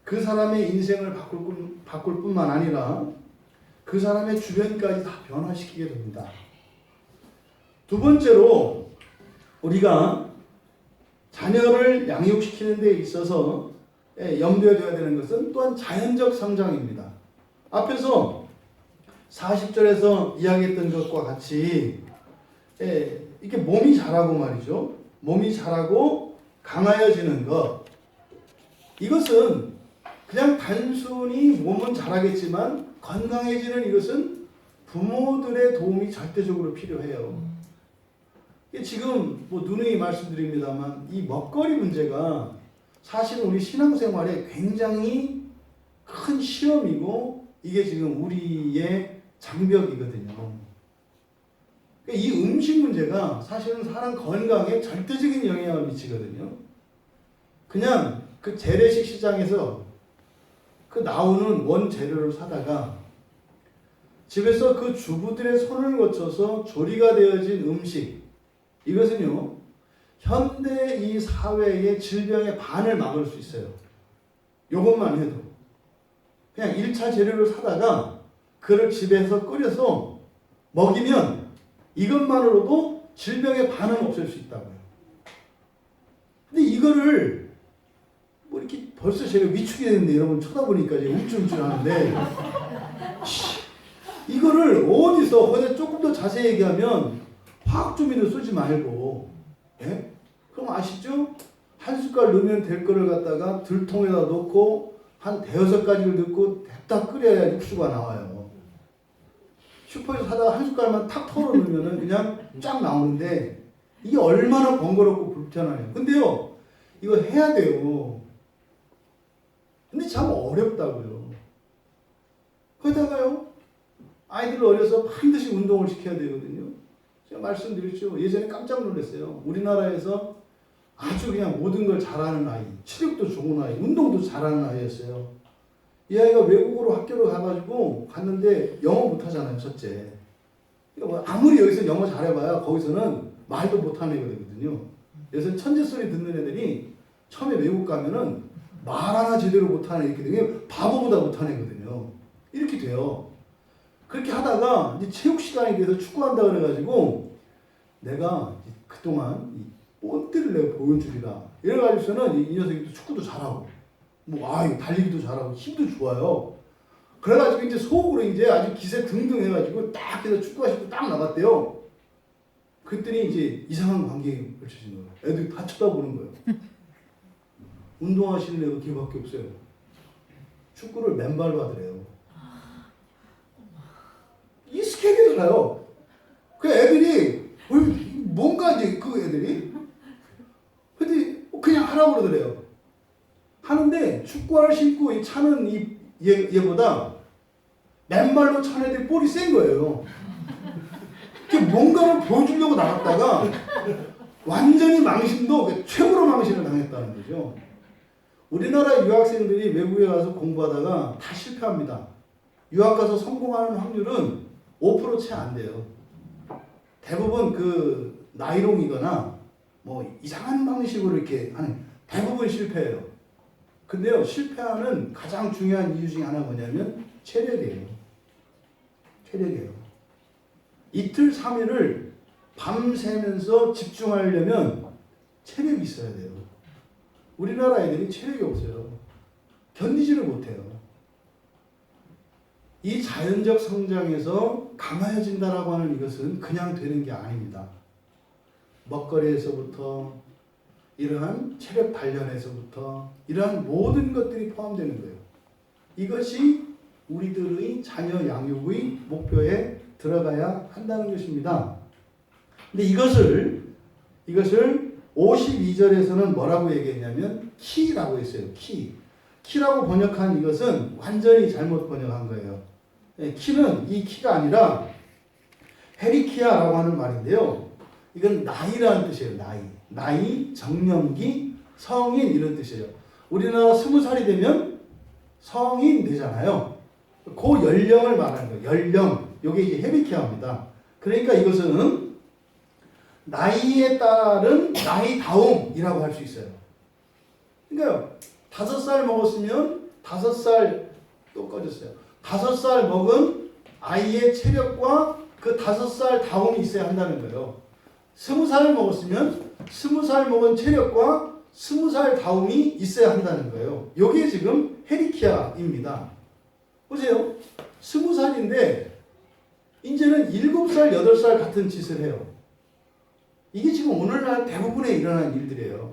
그 사람의 인생을 바꿀 뿐만 아니라 그 사람의 주변까지 다 변화시키게 됩니다. 두 번째로 우리가 자녀를 양육시키는 데 있어서 염두에 둬야 되는 것은 또한 자연적 성장입니다. 앞에서 40절에서 이야기했던 것과 같이 이게 몸이 자라고 말이죠. 몸이 자라고 강하여지는 것. 이것은 그냥 단순히 몸은 자라겠지만 건강해지는 이것은 부모들의 도움이 절대적으로 필요해요. 지금 뭐 누누이 말씀드립니다만 이 먹거리 문제가 사실은 우리 신앙생활에 굉장히 큰 시험이고 이게 지금 우리의 장벽이거든요. 이 음식 문제가 사실은 사람 건강에 절대적인 영향을 미치거든요. 그냥 그 재래식 시장에서 그 나오는 원재료를 사다가 집에서 그 주부들의 손을 거쳐서 조리가 되어진 음식, 이것은요 현대 이 사회의 질병의 반을 막을 수 있어요. 이것만 해도 그냥 1차 재료를 사다가 그를 집에서 끓여서 먹이면 이것만으로도 질병의 반은 없앨 수 있다고요. 근데 이거를 뭐 이렇게 벌써 제가 위축이 되는데 여러분 쳐다보니까 이제 움찔움찔 하는데 이거를 어디서 조금 더 자세히 얘기하면 화학조미료 쓰지 말고, 예? 그럼 아시죠? 한 숟갈 넣으면 될 거를 갖다가 들통에다 넣고 한 대여섯 가지를 넣고 냅다 끓여야 육수가 나와요. 슈퍼에서 사다가 한 숟갈만 탁 털어 넣으면 그냥 쫙 나오는데 이게 얼마나 번거롭고 불편해요. 근데요, 이거 해야 돼요. 근데 참 어렵다고요. 거기다가요, 아이들 어려서 반드시 운동을 시켜야 되거든요. 제가 말씀드렸죠. 예전에 깜짝 놀랐어요. 우리나라에서 아주 그냥 모든 걸 잘하는 아이, 체력도 좋은 아이, 운동도 잘하는 아이였어요. 이 아이가 외국으로 학교를 가가지고 갔는데 영어 못하잖아요, 첫째. 그러니까 뭐 아무리 여기서 영어 잘해봐야 거기서는 말도 못하는 애거든요. 그래서 천재 소리 듣는 애들이 처음에 외국 가면은 말 하나 제대로 못하는 이렇게 되게 바보보다 못하는 애거든요. 이렇게 돼요. 그렇게 하다가 이제 체육 시간이 돼서 축구한다 그래가지고 내가 그동안 이 본때를 내가 보여주리라. 이래가지고서는 이 녀석이 또 축구도 잘하고 달리기도 잘하고 힘도 좋아요. 그래가지고 이제 속으로 이제 아주 기세 등등 해가지고 딱 해서 축구하시고 딱 나갔대요. 그랬더니 이제 이상한 관계가 펼쳐진 거예요. 애들이 다 쳐다보는 거예요. 운동하시는 애가 걔밖에 없어요. 축구를 맨발로 하더래요. 익숙해지더라요. 그 애들이 뭔가 이제 그 애들이 근데 그냥 하라고 그러더래요. 하는데 축구화를 신고 차는 얘보다 맨발로 차는 애들이 볼이 센 거예요. 뭔가를 보여주려고 나갔다가 완전히 망신도 최고로 망신을 당했다는 거죠. 우리나라 유학생들이 외국에 가서 공부하다가 다 실패합니다. 유학 가서 성공하는 확률은 5% 채 안 돼요. 대부분 그 나이롱이거나 뭐 이상한 방식으로 이렇게 하는 대부분 실패해요. 근데요, 실패하는 가장 중요한 이유 중에 하나가 뭐냐면 체력이에요. 체력이에요. 이틀 3일을 밤새면서 집중하려면 체력이 있어야 돼요. 우리나라 애들이 체력이 없어요. 견디지를 못해요. 이 자연적 성장에서 강화해진다라고 하는 이것은 그냥 되는 게 아닙니다. 먹거리에서부터 이러한 체력 단련에서부터 이러한 모든 것들이 포함되는 거예요. 이것이 우리들의 자녀 양육의 목표에 들어가야 한다는 것입니다. 근데 이것을 52절에서는 뭐라고 얘기했냐면 키라고 했어요. 키라고 번역한 이것은 완전히 잘못 번역한 거예요. 키는 이 키가 아니라 헤리키아라고 하는 말인데요. 이건 나이라는 뜻이에요. 나이, 정년기, 성인 이런 뜻이에요. 우리나라 20살이 되면 성인 되잖아요. 그 연령을 말하는 거예요. 연령. 이게 이제 헤리키아입니다. 그러니까 이것은 나이에 따른 나이다움이라고 할 수 있어요. 그러니까 5살 먹었으면 5살 또 꺼졌어요. 5살 먹은 아이의 체력과 그 5살 다움이 있어야 한다는 거예요. 20살 먹었으면 20살 먹은 체력과 20살 다움이 있어야 한다는 거예요. 이게 지금 헤리키아입니다. 보세요. 20살인데 이제는 7살, 8살 같은 짓을 해요. 이게 지금 오늘날 대부분에 일어나는 일들이에요.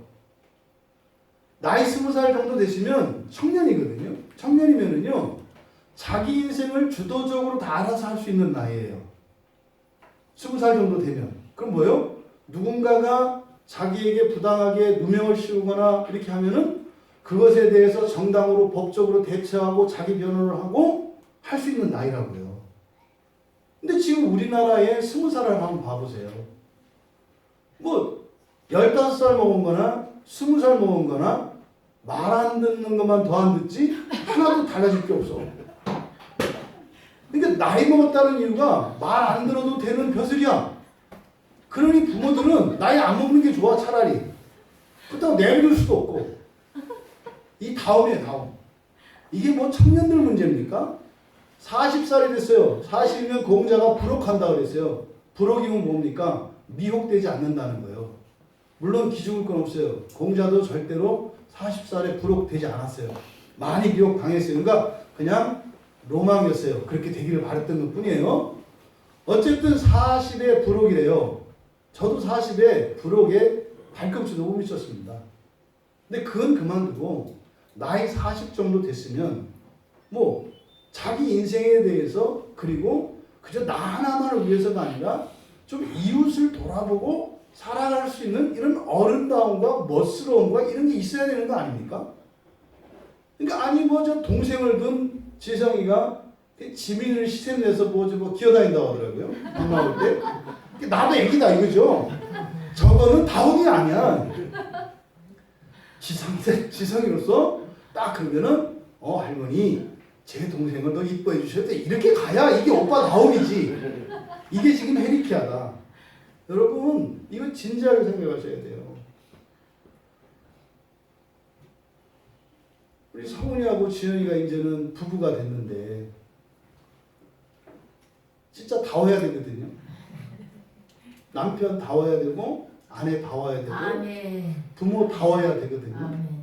나이 20살 정도 되시면 청년이거든요. 청년이면은요, 자기 인생을 주도적으로 다 알아서 할 수 있는 나이예요. 20살 정도 되면. 그럼 뭐예요? 누군가가 자기에게 부당하게 누명을 씌우거나 이렇게 하면은 그것에 대해서 정당으로 법적으로 대처하고 자기 변호를 하고 할 수 있는 나이라고요. 근데 지금 우리나라에 20살을 한번 봐보세요. 뭐 15살 먹은 거나 20살 먹은 거나 말 안 듣는 것만 더 안 듣지 하나도 달라질 게 없어. 그러니까 나이 먹었다는 이유가 말 안 들어도 되는 벼슬이야. 그러니 부모들은 나이 안 먹는 게 좋아 차라리. 그렇다고 내버릴 수도 없고. 이 다음이에요 다음. 이게 뭐 청년들 문제입니까? 40살이 됐어요. 40이면 공자가 불혹한다 그랬어요. 불혹이면 뭡니까? 미혹되지 않는다는 거예요. 물론 기죽을 건 없어요. 공자도 절대로 40살에 불혹되지 않았어요. 많이 미혹 당했어요. 그러니까 그냥 로망이었어요. 그렇게 되기를 바랬던 것 뿐이에요. 어쨌든 40에 불혹이래요. 저도 40에 불혹에 발꿈치도 못 미쳤습니다. 근데 그건 그만두고 나이 40 정도 됐으면 뭐 자기 인생에 대해서 그리고 그저 나 하나만을 위해서가 아니라 좀 이웃을 돌아보고 살아갈 수 있는 이런 어른다움과 멋스러움과 이런 게 있어야 되는 거 아닙니까? 그러니까 아니 뭐 저 동생을 둔 지성이가 지민을 시샘내서 뭐 기어다닌다고 하더라고요. 밥 나올 때. 나도 애기다 이거죠. 저거는 다운이 아니야. 지성이로서 딱 그러면은 할머니 제 동생을 더 이뻐해 주셔야 돼. 이렇게 가야 이게 오빠 다운이지. 이게 지금 헤리키아다. 여러분 이거 진지하게 생각하셔야 돼요. 우리 성훈이하고 지연이가 이제는 부부가 됐는데 진짜 다워야 되거든요. 남편 다워야 되고 아내 다워야 되고 아멘. 부모 다워야 되거든요. 아멘.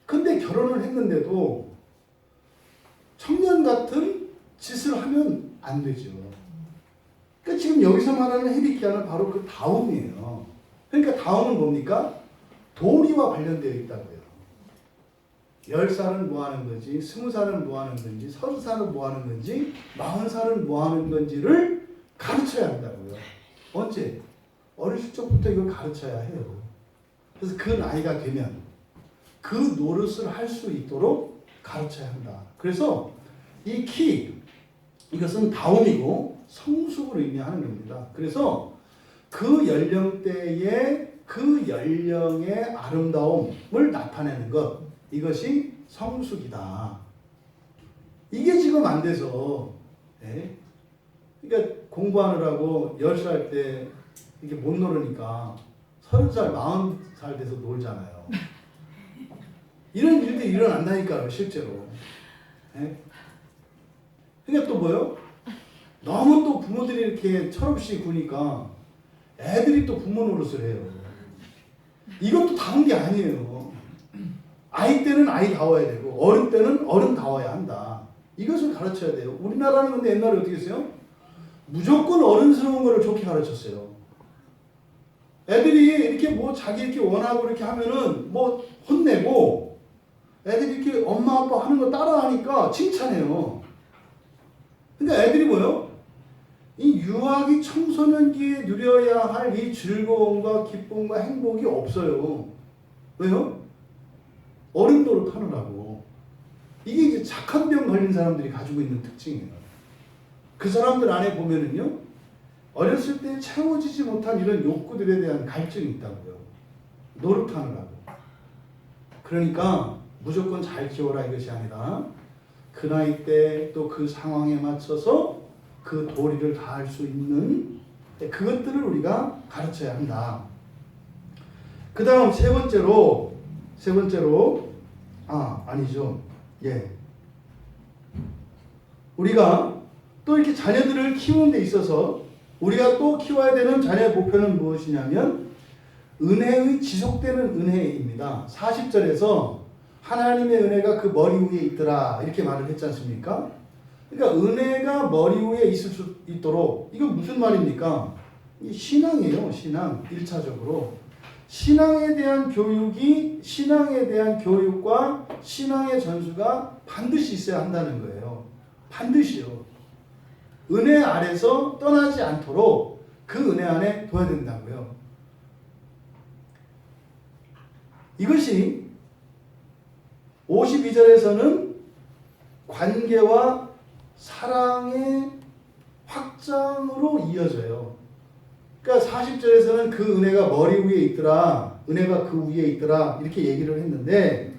근데 결혼을 했는데도 청년 같은 짓을 하면 안 되죠. 그러니까 지금 여기서 말하는 헤리키아는 바로 그 다움이에요. 그러니까 다움은 뭡니까? 도리와 관련되어 있다고요. 10살은 뭐 하는 건지, 20살은 뭐 하는 건지, 30살은 뭐 하는 건지, 40살은 뭐 하는 건지를 가르쳐야 한다고요. 언제? 어렸을 적부터 이걸 가르쳐야 해요. 그래서 그 나이가 되면 그 노릇을 할 수 있도록 가르쳐야 한다. 그래서 이 키, 이것은 다움이고 성숙을 의미하는 겁니다. 그래서 그 연령대의 그 연령의 아름다움을 나타내는 것, 이것이 성숙이다. 이게 지금 안 돼서, 그러니까 공부하느라고 10살 때 이렇게 못 놀으니까 30살, 40살 돼서 놀잖아요. 이런 일들이 일어난다니까요, 실제로. 그러니까 또 뭐요? 너무 또 부모들이 이렇게 철없이 구니까 애들이 또 부모 노릇을 해요. 이것도 다운 게 아니에요. 아이 때는 아이다워야 되고 어른 때는 어른다워야 한다. 이것을 가르쳐야 돼요. 우리나라는 근데 옛날에 어떻게 했어요? 무조건 어른스러운 거를 좋게 가르쳤어요. 애들이 이렇게 뭐 자기 이렇게 원하고 이렇게 하면은 뭐 혼내고 애들이 이렇게 엄마 아빠 하는 거 따라하니까 칭찬해요. 그러니까 애들이 뭐예요? 이 유아기 청소년기에 누려야 할 이 즐거움과 기쁨과 행복이 없어요. 왜요? 어른 노릇 하느라고. 이게 이제 착한 병 걸린 사람들이 가지고 있는 특징이에요. 그 사람들 안에 보면은요, 어렸을 때 채워지지 못한 이런 욕구들에 대한 갈증이 있다고요. 노릇하느라고. 그러니까 무조건 잘 키워라 이것이 아니라 그 나이 때 또 그 상황에 맞춰서 그 도리를 다할 수 있는 그것들을 우리가 가르쳐야 한다. 그 다음 세 번째로 아니죠. 우리가 또 이렇게 자녀들을 키우는 데 있어서 우리가 또 키워야 되는 자녀의 목표는 무엇이냐면 은혜의 지속되는 은혜입니다. 40절에서 하나님의 은혜가 그 머리 위에 있더라 이렇게 말을 했지 않습니까? 그러니까 은혜가 머리 위에 있을 수 있도록 이건 무슨 말입니까? 이 신앙이에요. 신앙. 1차적으로. 신앙에 대한 교육과 신앙의 전수가 반드시 있어야 한다는 거예요. 반드시요. 은혜 아래서 떠나지 않도록 그 은혜 안에 둬야 된다고요. 이것이 52절에서는 관계와 사랑의 확장으로 이어져요. 그러니까 40절에서는 그 은혜가 머리 위에 있더라, 은혜가 그 위에 있더라 이렇게 얘기를 했는데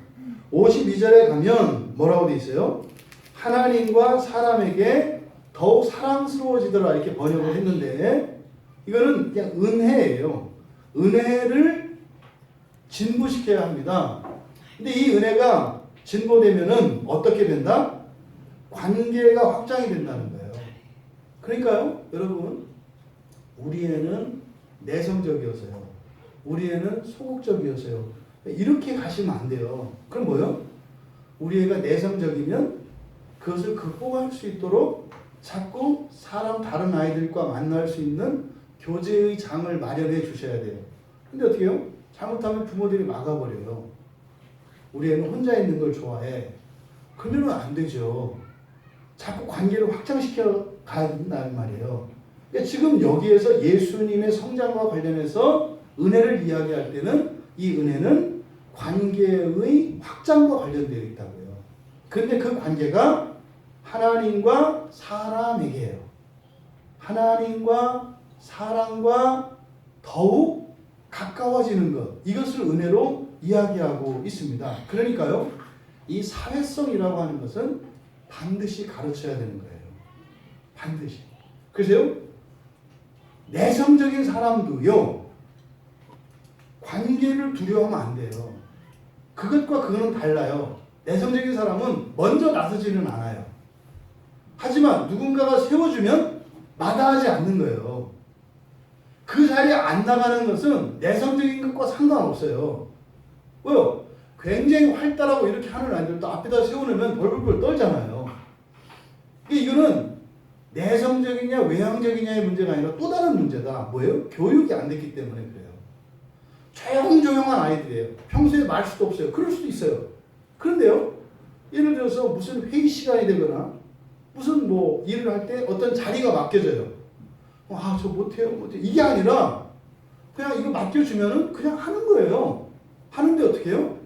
52절에 가면 뭐라고 돼 있어요? 하나님과 사람에게 더욱 사랑스러워지더라 이렇게 번역을 했는데 이거는 그냥 은혜예요. 은혜를 진보시켜야 합니다. 근데 이 은혜가 진보되면은 어떻게 된다? 관계가 확장이 된다는 거예요. 그러니까요, 여러분, 우리 애는 내성적이어서요. 우리 애는 소극적이어서요. 이렇게 가시면 안 돼요. 그럼 뭐요? 우리 애가 내성적이면 그것을 극복할 수 있도록 자꾸 다른 아이들과 만날 수 있는 교제의 장을 마련해 주셔야 돼요. 근데 어떻게 해요? 잘못하면 부모들이 막아버려요. 우리 애는 혼자 있는 걸 좋아해. 그러면 안 되죠. 자꾸 관계를 확장시켜 가야 된다는 말이에요. 그러니까 지금 여기에서 예수님의 성장과 관련해서 은혜를 이야기할 때는 이 은혜는 관계의 확장과 관련되어 있다고요. 그런데 그 관계가 하나님과 사람에게요. 하나님과 사람과 더욱 가까워지는 것. 이것을 은혜로 이야기하고 있습니다. 그러니까요. 이 사회성이라고 하는 것은 반드시 가르쳐야 되는 거예요. 반드시. 그래서요. 내성적인 사람도요. 관계를 두려워하면 안 돼요. 그것과 그거는 달라요. 내성적인 사람은 먼저 나서지는 않아요. 하지만 누군가가 세워주면 마다하지 않는 거예요. 그 자리에 안 나가는 것은 내성적인 것과 상관없어요. 왜요? 굉장히 활달하고 이렇게 하는 아이들도 앞에다 세워놓으면 벌벌벌 떨잖아요. 이거는 내성적이냐 외향적이냐의 문제가 아니라 또 다른 문제다. 뭐예요? 교육이 안 됐기 때문에 그래요. 조용조용한 아이들이에요. 평소에 말 수도 없어요. 그럴 수도 있어요. 그런데요, 예를 들어서 무슨 회의 시간이 되거나 무슨 뭐 일을 할 때 어떤 자리가 맡겨져요. 아, 저 못해요. 이게 아니라 그냥 이거 맡겨주면은 그냥 하는 거예요. 하는데 어떻게 해요?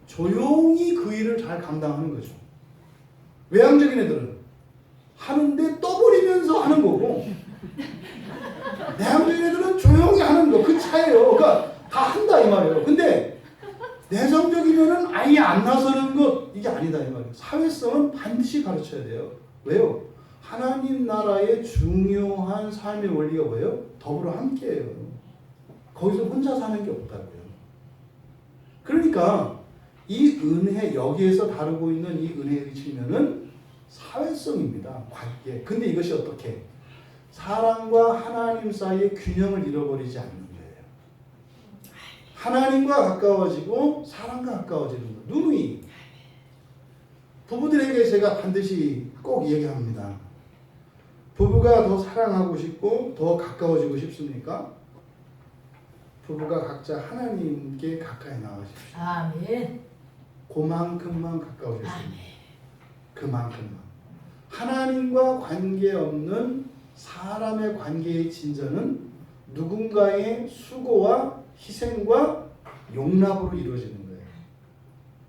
조용히 그 일을 잘 감당하는 거죠. 외향적인 애들은 하는데 떠버리면서 하는 거고, 내향적인 애들은 조용히 하는 거. 그 차이예요. 그러니까 다 한다 이 말이에요. 근데 내성적이면은 아예 안 나서는 것, 이게 아니다 이 말이에요. 사회성은 반드시 가르쳐야 돼요. 왜요? 하나님 나라의 중요한 삶의 원리가 뭐예요? 더불어 함께해요. 거기서 혼자 사는 게 없다고요. 그러니까 이 은혜, 여기에서 다루고 있는 이 은혜의 측면은 사회성입니다. 관계. 근데 이것이 어떻게? 사람과 하나님 사이의 균형을 잃어버리지 않는 거예요. 하나님과 가까워지고 사람과 가까워지는 거. 누누이. 부부들에게 제가 반드시 꼭 얘기합니다. 부부가 더 사랑하고 싶고 더 가까워지고 싶습니까? 부부가 각자 하나님께 가까이 나가십시오. 아멘. 그만큼만 가까워졌습니다. 그만큼만. 하나님과 관계없는 사람의 관계의 진전은 누군가의 수고와 희생과 용납으로 이루어지는 거예요.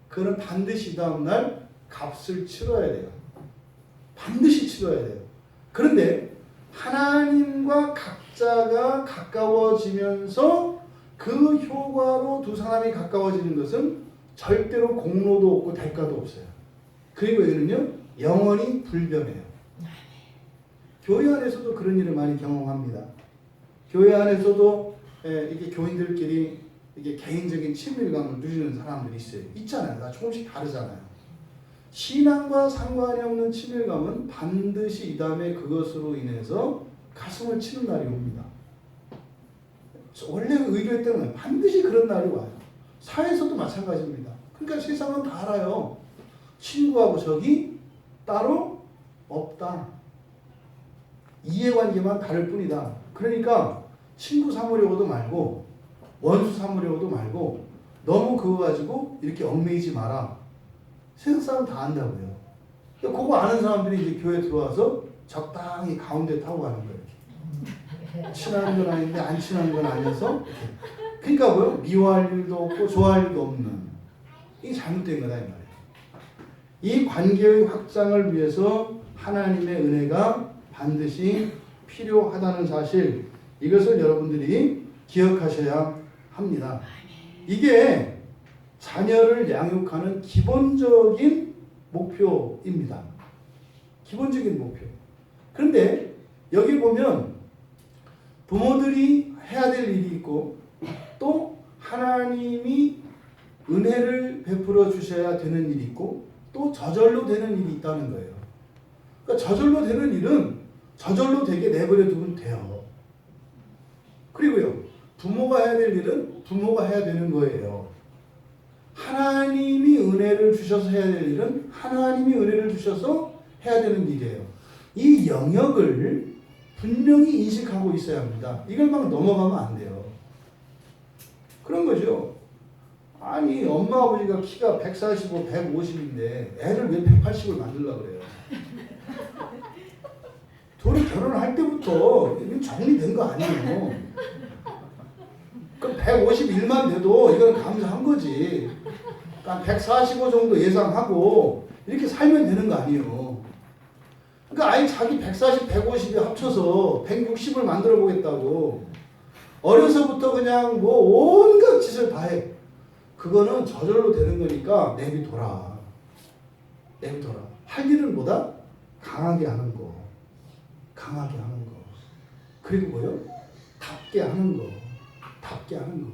그는 반드시 다음날 값을 치러야 돼요. 반드시 치러야 돼요. 그런데 하나님과 각자가 가까워지면서 그 효과로 두 사람이 가까워지는 것은 절대로 공로도 없고 대가도 없어요. 그리고 이거는요, 영원히 불변해요. 교회 안에서도 그런 일을 많이 경험합니다. 교회 안에서도 이게 교인들끼리 이게 개인적인 친밀감을 누리는 사람들이 있어요. 있잖아요. 다 조금씩 다르잖아요. 신앙과 상관이 없는 친밀감은 반드시 이 다음에 그것으로 인해서 가슴을 치는 날이 옵니다. 원래 의도에 때문에 반드시 그런 날이 와요. 사회에서도 마찬가지입니다. 그러니까 세상은 다 알아요. 친구하고 적이 따로 없다. 이해관계만 다를 뿐이다. 그러니까 친구 삼으려고도 말고 원수 삼으려고도 말고 너무 그거 가지고 이렇게 얽매이지 마라. 세상 사람 다 안다고요. 그러니까 그거 아는 사람들이 이제 교회 들어와서 적당히 가운데 타고 가는 거예요. 친한 건 아닌데 안 친한 건 아니어서. 그러니까 뭐요? 미워할 일도 없고 좋아할 일도 없는. 이게 잘못된 거다 이 말이에요. 이 관계의 확장을 위해서 하나님의 은혜가 반드시 필요하다는 사실, 이것을 여러분들이 기억하셔야 합니다. 이게 자녀를 양육하는 기본적인 목표입니다. 기본적인 목표. 그런데 여기 보면 부모들이 해야 될 일이 있고 또 하나님이 은혜를 베풀어 주셔야 되는 일이 있고 또 저절로 되는 일이 있다는 거예요. 그러니까 저절로 되는 일은 저절로 되게 내버려 두면 돼요. 그리고요, 부모가 해야 될 일은 부모가 해야 되는 거예요. 하나님이 은혜를 주셔서 해야 될 일은 하나님이 은혜를 주셔서 해야 되는 일이에요. 이 영역을 분명히 인식하고 있어야 합니다. 이걸 막 넘어가면 안 돼요. 그런 거죠. 아니 엄마 아버지가 키가 145, 150인데 애를 왜 180을 만들려고 그래요. 둘이 결혼을 할 때부터 정리된 거 아니에요. 그럼 151만 돼도 이건 감사한 거지. 그러니까 145 정도 예상하고 이렇게 살면 되는 거 아니에요. 그러니까 아예 자기 140, 150이 합쳐서 160을 만들어 보겠다고 어려서부터 그냥 뭐 온갖 짓을 다 해. 그거는 저절로 되는 거니까 내비둬라. 내비둬라. 할 일은 뭐다? 강하게 하는 거. 강하게 하는 거. 그리고 뭐요? 답게 하는 거. 답게 하는 거.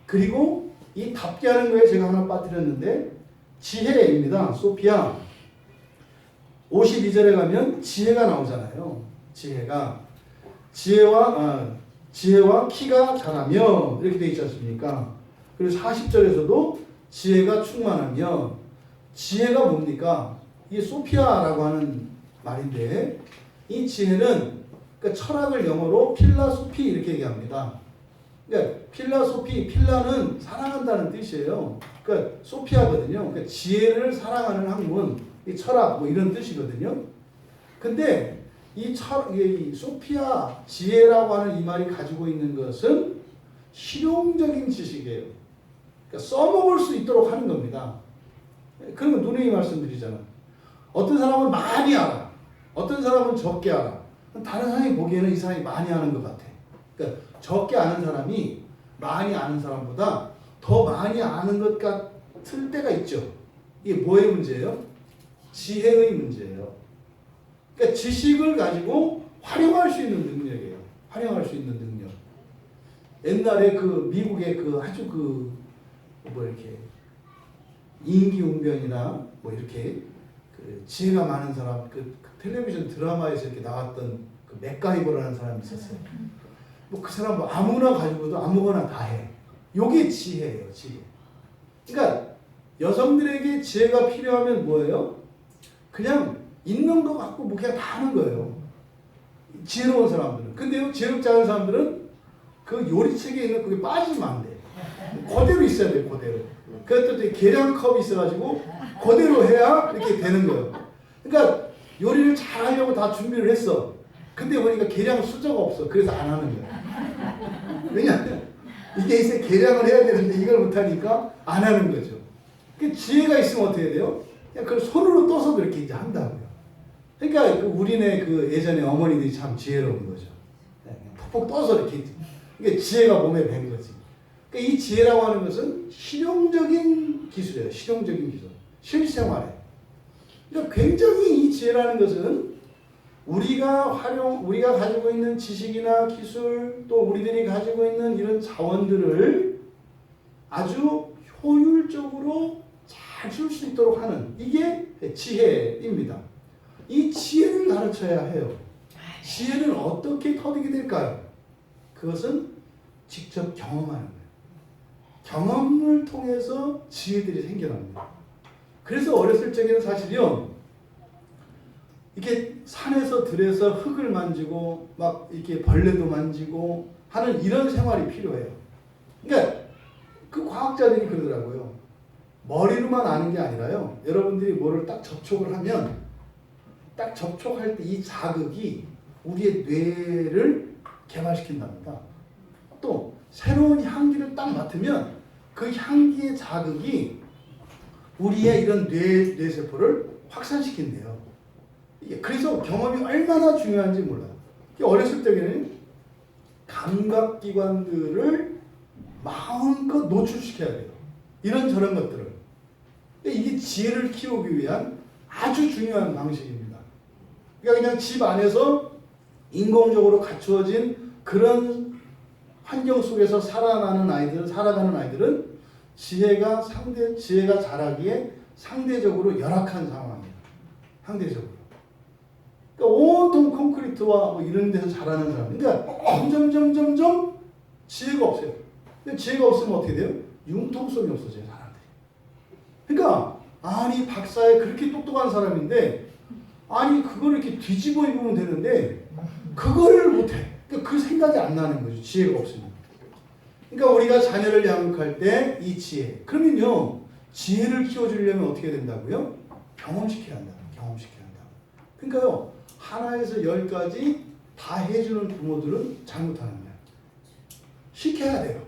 그리고 이 답게 하는 거에 제가 하나 빠뜨렸는데 지혜입니다. 소피아. 52절에 가면 지혜가 나오잖아요. 지혜와 키가 자라며 이렇게 돼 있지 않습니까? 그리고 40절에서도 지혜가 충만하며, 지혜가 뭡니까? 이게 소피아라고 하는 말인데 이 지혜는 그러니까 철학을 영어로 필라소피 이렇게 얘기합니다. 그러니까 필라소피, 필라는 사랑한다는 뜻이에요. 그러니까 소피아거든요. 그러니까 지혜를 사랑하는 학문, 이 철학 뭐 이런 뜻이거든요. 근데 이 소피아, 지혜라고 하는 이 말이 가지고 있는 것은 실용적인 지식이에요. 그러니까 써먹을 수 있도록 하는 겁니다. 그런 거 누누이 말씀드리잖아. 어떤 사람은 많이 알아. 어떤 사람은 적게 알아. 다른 사람이 보기에는 이 사람이 많이 아는 것 같아. 그러니까 적게 아는 사람이 많이 아는 사람보다 더 많이 아는 것 같을 때가 있죠. 이게 뭐의 문제예요? 지혜의 문제예요. 그러니까 지식을 가지고 활용할 수 있는 능력이에요. 활용할 수 있는 능력. 옛날에 그 미국의 그 아주 뭐 이렇게 임기응변이나 뭐 이렇게 그 지혜가 많은 사람, 그 텔레비전 드라마에서 이렇게 나왔던 그 맥가이버라는 사람이 있었어요. 뭐 그 사람 뭐 아무나 가지고도 아무거나 다 해. 요게 지혜예요, 지혜. 그러니까 여성들에게 지혜가 필요하면 뭐예요? 그냥 있는 거 갖고 뭐 그냥 다 하는 거예요. 지혜로운 사람들은. 근데요, 지혜롭지 않은 사람들은 그 요리책에 있는 그게 빠지면 안 돼. 그대로 있어야 돼, 그대로. 그것도 계량컵이 있어가지고 그대로 해야 이렇게 되는 거예요. 그러니까 요리를 잘 하려고 다 준비를 했어. 근데 보니까 계량 수저가 없어. 그래서 안 하는 거야. 왜냐하면 이게 이제 계량을 해야 되는데 이걸 못하니까 안 하는 거죠. 그 지혜가 있으면 어떻게 해야 돼요? 그냥 그걸 손으로 떠서도 이렇게 이제 한다고요. 그러니까 우리네 그 예전에 어머니들이 참 지혜로운 거죠. 푹푹 떠서 이렇게. 이게 지혜가 몸에 밴 거지. 그러니까 이 지혜라고 하는 것은 실용적인 기술이에요. 실용적인 기술. 실생활에. 그러니까 굉장히 이 지혜라는 것은 우리가 가지고 있는 지식이나 기술, 또 우리들이 가지고 있는 이런 자원들을 아주 효율적으로 잘 쓸 수 있도록 하는, 이게 지혜입니다. 이 지혜를 가르쳐야 해요. 지혜는 어떻게 터득이 될까요? 그것은 직접 경험하는 거예요. 경험을 통해서 지혜들이 생겨납니다. 그래서 어렸을 적에는 사실요, 이렇게 산에서 들에서 흙을 만지고 막 이렇게 벌레도 만지고 하는 이런 생활이 필요해요. 그러니까 그 과학자들이 그러더라고요. 머리로만 아는 게 아니라요. 여러분들이 뭐를 딱 접촉을 하면 딱 접촉할 때 이 자극이 우리의 뇌를 개발시킨답니다. 또 새로운 향기를 딱 맡으면 그 향기의 자극이 우리의 이런 뇌세포를 확산시킨대요. 그래서 경험이 얼마나 중요한지 몰라요. 어렸을 때에는 감각기관들을 마음껏 노출시켜야 돼요. 이런 저런 것들을. 이게 지혜를 키우기 위한 아주 중요한 방식입니다. 그러니까 그냥 집 안에서 인공적으로 갖추어진 그런 환경 속에서 살아가는 아이들은 지혜가 자라기에 상대적으로 열악한 상황이에요. 상대적으로. 그러니까 온통 콘크리트와 뭐 이런 데서 자라는 사람. 그러니까 점점 지혜가 없어요. 근데 지혜가 없으면 어떻게 돼요? 융통성이 없어져요, 사람들이. 그러니까 아니 박사에 그렇게 똑똑한 사람인데 아니 그걸 이렇게 뒤집어 입으면 되는데 그거를 못해. 그러니까 그 생각이 안 나는 거죠. 지혜가 없으면. 그러니까 우리가 자녀를 양육할 때 이 지혜. 그러면요. 지혜를 키워주려면 어떻게 된다고요? 경험시켜야 한다. 경험시켜야 한다. 그러니까요. 하나에서 10까지 다 해주는 부모들은 잘못하는 거예요. 시켜야 돼요.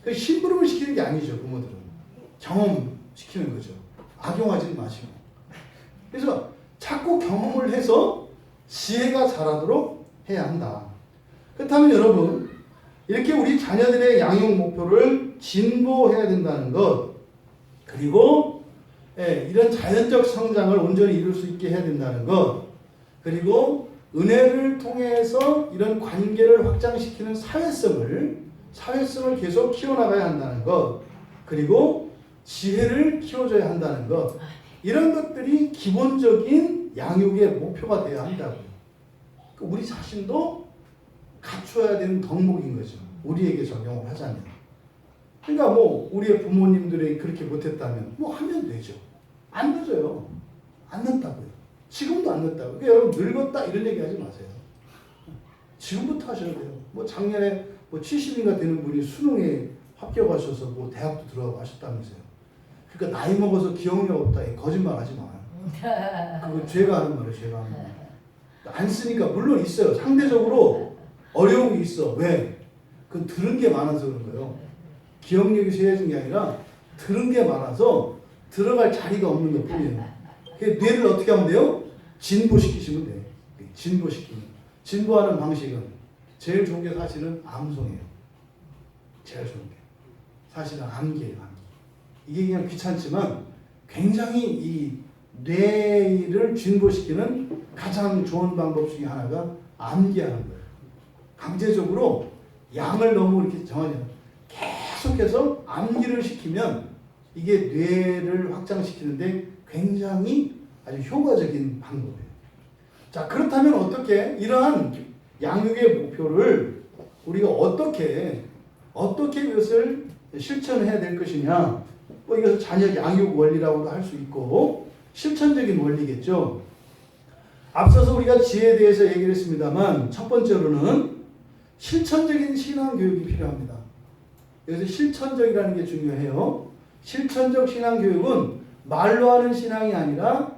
그 심부름을 시키는 게 아니죠. 부모들은. 경험시키는 거죠. 악용하지 마시고. 그래서 자꾸 경험을 해서 지혜가 자라도록 해야 한다. 그렇다면 여러분 이렇게 우리 자녀들의 양육 목표를 진보해야 된다는 것 그리고 이런 자연적 성장을 온전히 이룰 수 있게 해야 된다는 것 그리고 은혜를 통해서 이런 관계를 확장시키는 사회성을 계속 키워나가야 한다는 것 그리고 지혜를 키워줘야 한다는 것 이런 것들이 기본적인 양육의 목표가 되어야 한다고요. 우리 자신도 갖추어야 되는 덕목인 거죠. 우리에게 적용을 하자면. 그러니까 뭐 우리의 부모님들이 그렇게 못했다면 뭐 하면 되죠. 안 늦어요. 안 늦다고요. 지금도 안 늦다고요. 그러니까 여러분 늙었다 이런 얘기 하지 마세요. 지금부터 하셔야 돼요. 뭐 작년에 뭐 70인가 되는 분이 수능에 합격하셔서 뭐 대학도 들어가고 하셨다면서요. 그러니까 나이 먹어서 기억력 없다. 거짓말 하지 마. 그거 죄가 하는 말이에요. 죄가 하는 말. 안 쓰니까 물론 있어요. 상대적으로 어려운 게 있어. 왜? 그건 들은 게 많아서 그런 거예요. 기억력이 쇠해진 게 아니라 들은 게 많아서 들어갈 자리가 없는 것 뿐이에요. 뇌를 어떻게 하면 돼요? 진보시키시면 돼요. 진보시키는. 진보하는 방식은 제일 좋은 게 사실은 암송이에요. 제일 좋은 게. 사실은 암기예요. 암기. 이게 그냥 귀찮지만 굉장히 이 뇌를 진보시키는 가장 좋은 방법 중에 하나가 암기하는 거예요. 강제적으로 양을 너무 이렇게 정하지 않아요. 계속해서 암기를 시키면 이게 뇌를 확장시키는데 굉장히 아주 효과적인 방법이에요. 자, 그렇다면 어떻게 이러한 양육의 목표를 우리가 어떻게 이것을 실천해야 될 것이냐? 뭐 이것을 자녀 양육 원리라고도 할 수 있고 실천적인 원리겠죠. 앞서서 우리가 지혜에 대해서 얘기를 했습니다만 첫 번째로는 실천적인 신앙 교육이 필요합니다. 여기서 실천적이라는 게 중요해요. 실천적 신앙 교육은 말로 하는 신앙이 아니라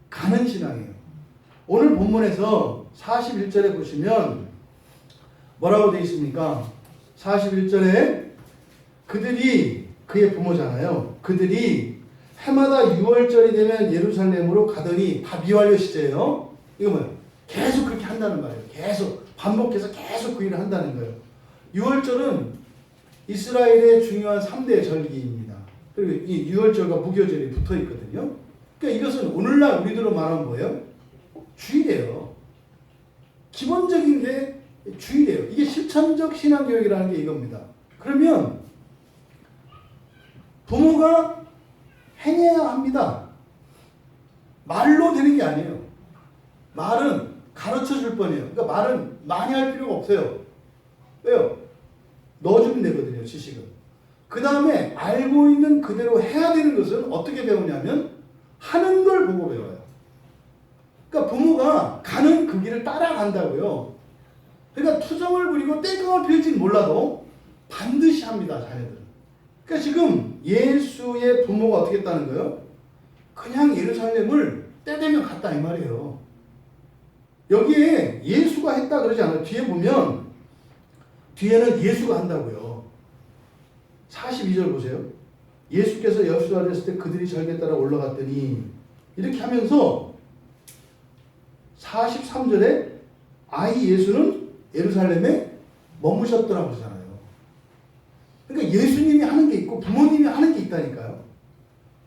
가는 신앙이에요. 오늘 본문에서 41절에 보시면 뭐라고 되어 있습니까? 41절에 그들이 그의 부모잖아요. 그들이 해마다 6월절이 되면 예루살렘으로 가더니 다 미완료 시제예요. 이거 뭐예요? 계속 그렇게 한다는 말이에요. 계속 반복해서 계속 그 일을 한다는 거예요. 6월절은 이스라엘의 중요한 3대 절기입니다. 그리고 이 6월절과 무교절이 붙어 있거든요. 그러니까 이것은 오늘날 우리들로 말하면 뭐예요? 주일이에요. 기본적인 게 주일이에요. 이게 실천적 신앙교육이라는 게 이겁니다. 그러면 부모가 행해야 합니다. 말로 되는 게 아니에요. 말은 가르쳐 줄 뿐이에요. 그러니까 말은 많이 할 필요가 없어요. 왜요? 넣어주면 되거든요, 지식은. 그 다음에 알고 있는 그대로 해야 되는 것은 어떻게 배우냐면 하는 걸 보고 배워요. 그러니까 부모가 가는 그 길을 따라간다고요. 그러니까 투정을 부리고 땡깡을 필지는 몰라도 반드시 합니다, 자녀들은. 그러니까 지금 예수의 부모가 어떻게 했다는 거예요? 그냥 예루살렘을 때 되면 갔다 이 말이에요. 여기에 예수가 했다 그러지 않아요. 뒤에 보면 뒤에는 예수가 한다고요. 42절 보세요. 예수께서 여수가 됐을 때 그들이 절개 따라 올라갔더니 이렇게 하면서 43절에 아이 예수는 예루살렘에 머무셨더라고 그러잖아요. 그러니까 예수님이 하는 게 있고 부모님이 하는 게 있다니까요.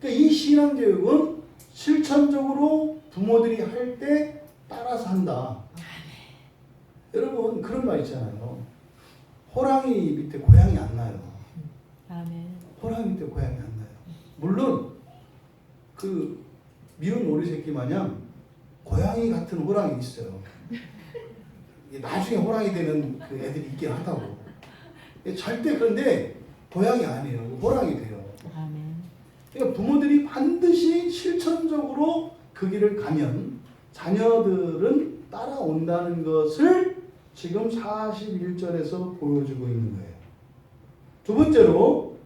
그러니까 이 신앙교육은 실천적으로 부모들이 할 때 따라서 한다. 여러분 그런 말 있잖아요. 호랑이 밑에 고양이 안 나요. 아멘. 호랑이 밑에 고양이 안 나요. 물론 그 미운 오리 새끼 마냥 고양이 같은 호랑이 있어요. 나중에 호랑이 되는 그 애들이 있긴 하다고. 절대 그런데 고양이 아니에요. 호랑이 돼요. 아멘. 그러니까 부모들이 반드시 실천적으로 그 길을 가면 자녀들은 따라온다는 것을 지금 41절에서 보여주고 있는 거예요. 두 번째로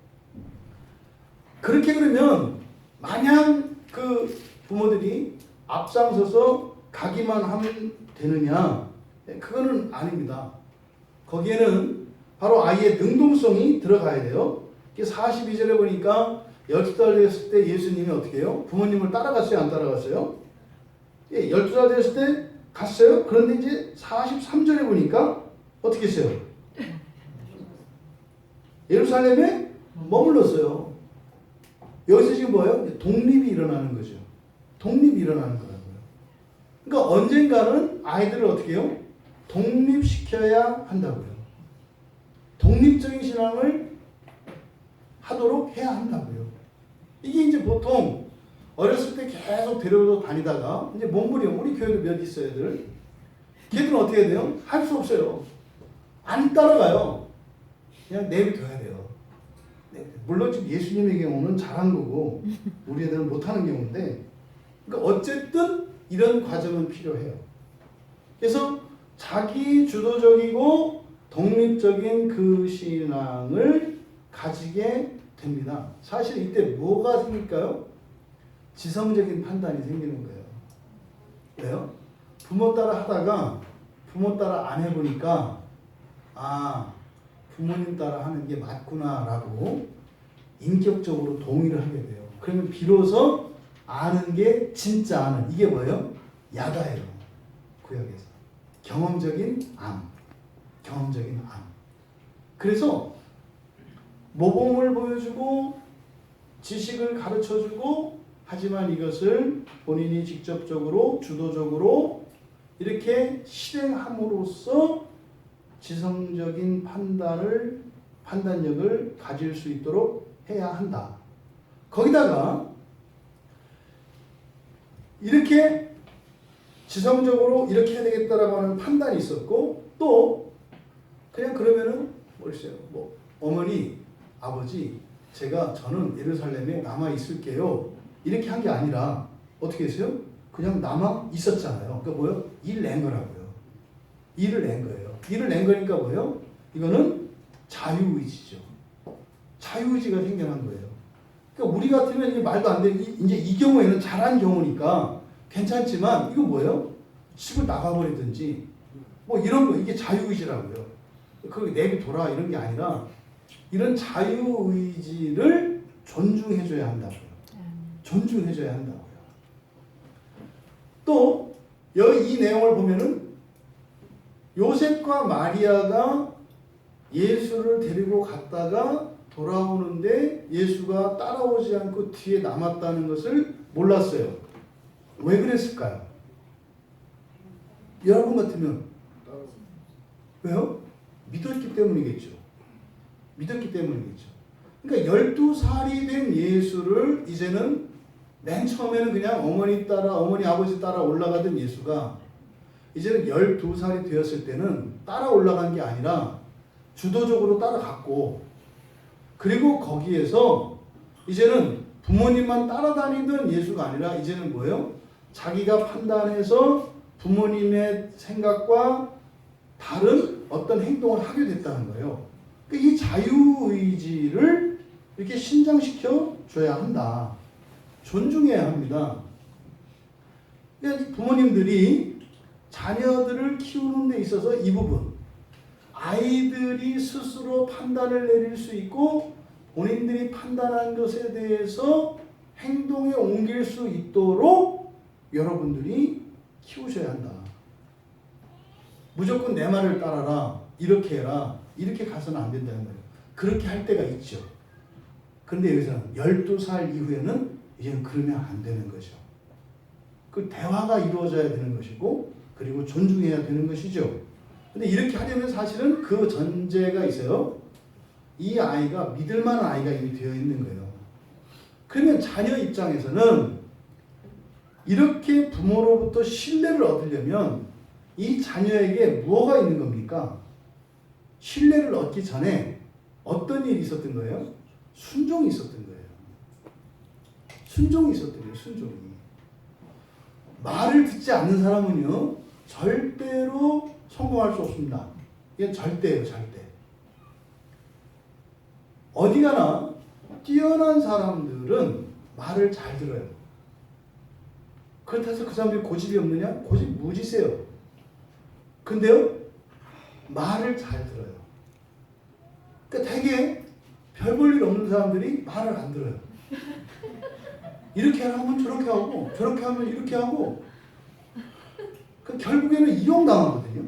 그렇게 그러면 마냥 그 부모들이 앞장서서 가기만 하면 되느냐? 그거는 아닙니다. 거기에는 바로 아이의 능동성이 들어가야 돼요. 42절에 보니까 12살 됐을 때 예수님이 어떻게 해요? 부모님을 따라갔어요? 안 따라갔어요? 12살 됐을 때 갔어요? 그런데 이제 43절에 보니까 어떻게 했어요? 예루살렘에 머물렀어요. 여기서 지금 뭐예요? 독립이 일어나는 거죠. 독립이 일어나는 거라고요. 그러니까 언젠가는 아이들을 어떻게 해요? 독립시켜야 한다고요. 독립적인 신앙을 하도록 해야 한다고요. 이게 이제 보통 어렸을 때 계속 데려다 다니다가 이제 몸부림, 우리 교회도 몇 있어요, 애들. 걔들은 어떻게 해야 돼요? 할 수 없어요. 안 따라가요. 그냥 내비둬야 돼요. 물론 지금 예수님의 경우는 잘한 거고 우리 애들은 못하는 경우인데, 그러니까 어쨌든 이런 과정은 필요해요. 그래서 자기 주도적이고 독립적인 그 신앙을 가지게 됩니다. 사실 이때 뭐가 생길까요? 지성적인 판단이 생기는 거예요. 왜요? 부모 따라 하다가 부모 따라 안 해보니까 아, 부모님 따라 하는 게 맞구나라고 인격적으로 동의를 하게 돼요. 그러면 비로소 아는 게 진짜 아는, 이게 뭐예요? 야다예요. 구약에서. 경험적인 암. 경험적인 암. 그래서 모범을 보여주고 지식을 가르쳐주고, 하지만 이것을 본인이 직접적으로 주도적으로 이렇게 실행함으로써 지성적인 판단력을 가질 수 있도록 해야 한다. 거기다가 이렇게 지성적으로 이렇게 해야 되겠다라고 하는 판단이 있었고, 또 그냥 그러면은 뭐랬어요? 뭐 어머니, 아버지, 저는 예루살렘에 남아 있을게요. 이렇게 한 게 아니라 어떻게 했어요? 그냥 남아 있었잖아요. 그러니까 뭐예요? 일 낸 거라고요. 일을 낸 거예요. 일을 낸 거니까 뭐예요? 이거는 자유의지죠. 자유의지가 생겨난 거예요. 그러니까 우리 같으면 이게 말도 안 돼. 이제 이 경우에는 잘한 경우니까 괜찮지만, 이거 뭐예요? 집을 나가버리든지 뭐 이런 거, 이게 자유의지라고요. 그 내비둬라 이런 게 아니라 이런 자유의지를 존중해줘야 한다고요. 존중해줘야 한다고요. 또 이 내용을 보면은 요셉과 마리아가 예수를 데리고 갔다가 돌아오는데 예수가 따라오지 않고 뒤에 남았다는 것을 몰랐어요. 왜 그랬을까요? 여러분 같으면 왜요? 믿었기 때문이겠죠. 믿었기 때문이겠죠. 그러니까 12살이 된 예수를 이제는 맨 처음에는 그냥 어머니 아버지 따라 올라가던 예수가 이제는 12살이 되었을 때는 따라 올라간 게 아니라 주도적으로 따라갔고, 그리고 거기에서 이제는 부모님만 따라다니던 예수가 아니라 이제는 뭐예요? 자기가 판단해서 부모님의 생각과 다른 어떤 행동을 하게 됐다는 거예요. 그러니까 이 자유의지를 이렇게 신장시켜 줘야 한다. 존중해야 합니다. 그러니까 부모님들이 자녀들을 키우는 데 있어서 이 부분, 아이들이 스스로 판단을 내릴 수 있고 본인들이 판단한 것에 대해서 행동에 옮길 수 있도록 여러분들이 키우셔야 한다. 무조건 내 말을 따라라, 이렇게 해라, 이렇게 가서는 안 된다는 거예요. 그렇게 할 때가 있죠. 그런데 여기서는 12살 이후에는 이제는 그러면 안 되는 거죠. 그 대화가 이루어져야 되는 것이고, 그리고 존중해야 되는 것이죠. 근데 이렇게 하려면 사실은 그 전제가 있어요. 이 아이가 믿을 만한 아이가 이미 되어 있는 거예요. 그러면 자녀 입장에서는 이렇게 부모로부터 신뢰를 얻으려면 이 자녀에게 뭐가 있는 겁니까? 신뢰를 얻기 전에 어떤 일이 있었던 거예요? 순종이 있었던 거예요. 순종이 있었던 거예요. 순종이. 말을 듣지 않는 사람은요, 절대로 성공할 수 없습니다. 이건 절대예요, 절대. 어디 가나 뛰어난 사람들은 말을 잘 들어요. 그렇다고 해서 그 사람들이 고집이 없느냐? 고집 무지세요. 근데요, 말을 잘 들어요. 그러니까 되게 별 볼 일 없는 사람들이 말을 안 들어요. 이렇게 하면 저렇게 하고, 저렇게 하면 이렇게 하고, 그 결국에는 이용당하거든요.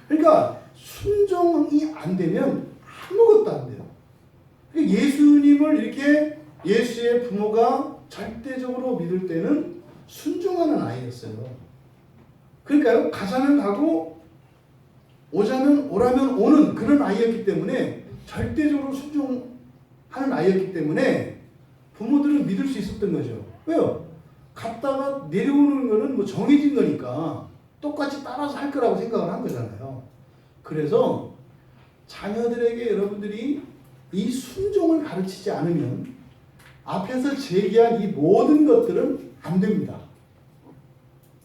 그러니까 순종이 안 되면 아무것도 안 돼요. 예수님을 이렇게 예수의 부모가 절대적으로 믿을 때는 순종하는 아이였어요. 그러니까요, 가자면 가고 오자면 오라면 오는 그런 아이였기 때문에 절대적으로 순종하는 아이였기 때문에 부모들은 믿을 수 있었던 거죠. 왜요? 갔다가 내려오는 거는 뭐 정해진 거니까 똑같이 따라서 할 거라고 생각을 한 거잖아요. 그래서 자녀들에게 여러분들이 이 순종을 가르치지 않으면 앞에서 제기한 이 모든 것들은 안 됩니다.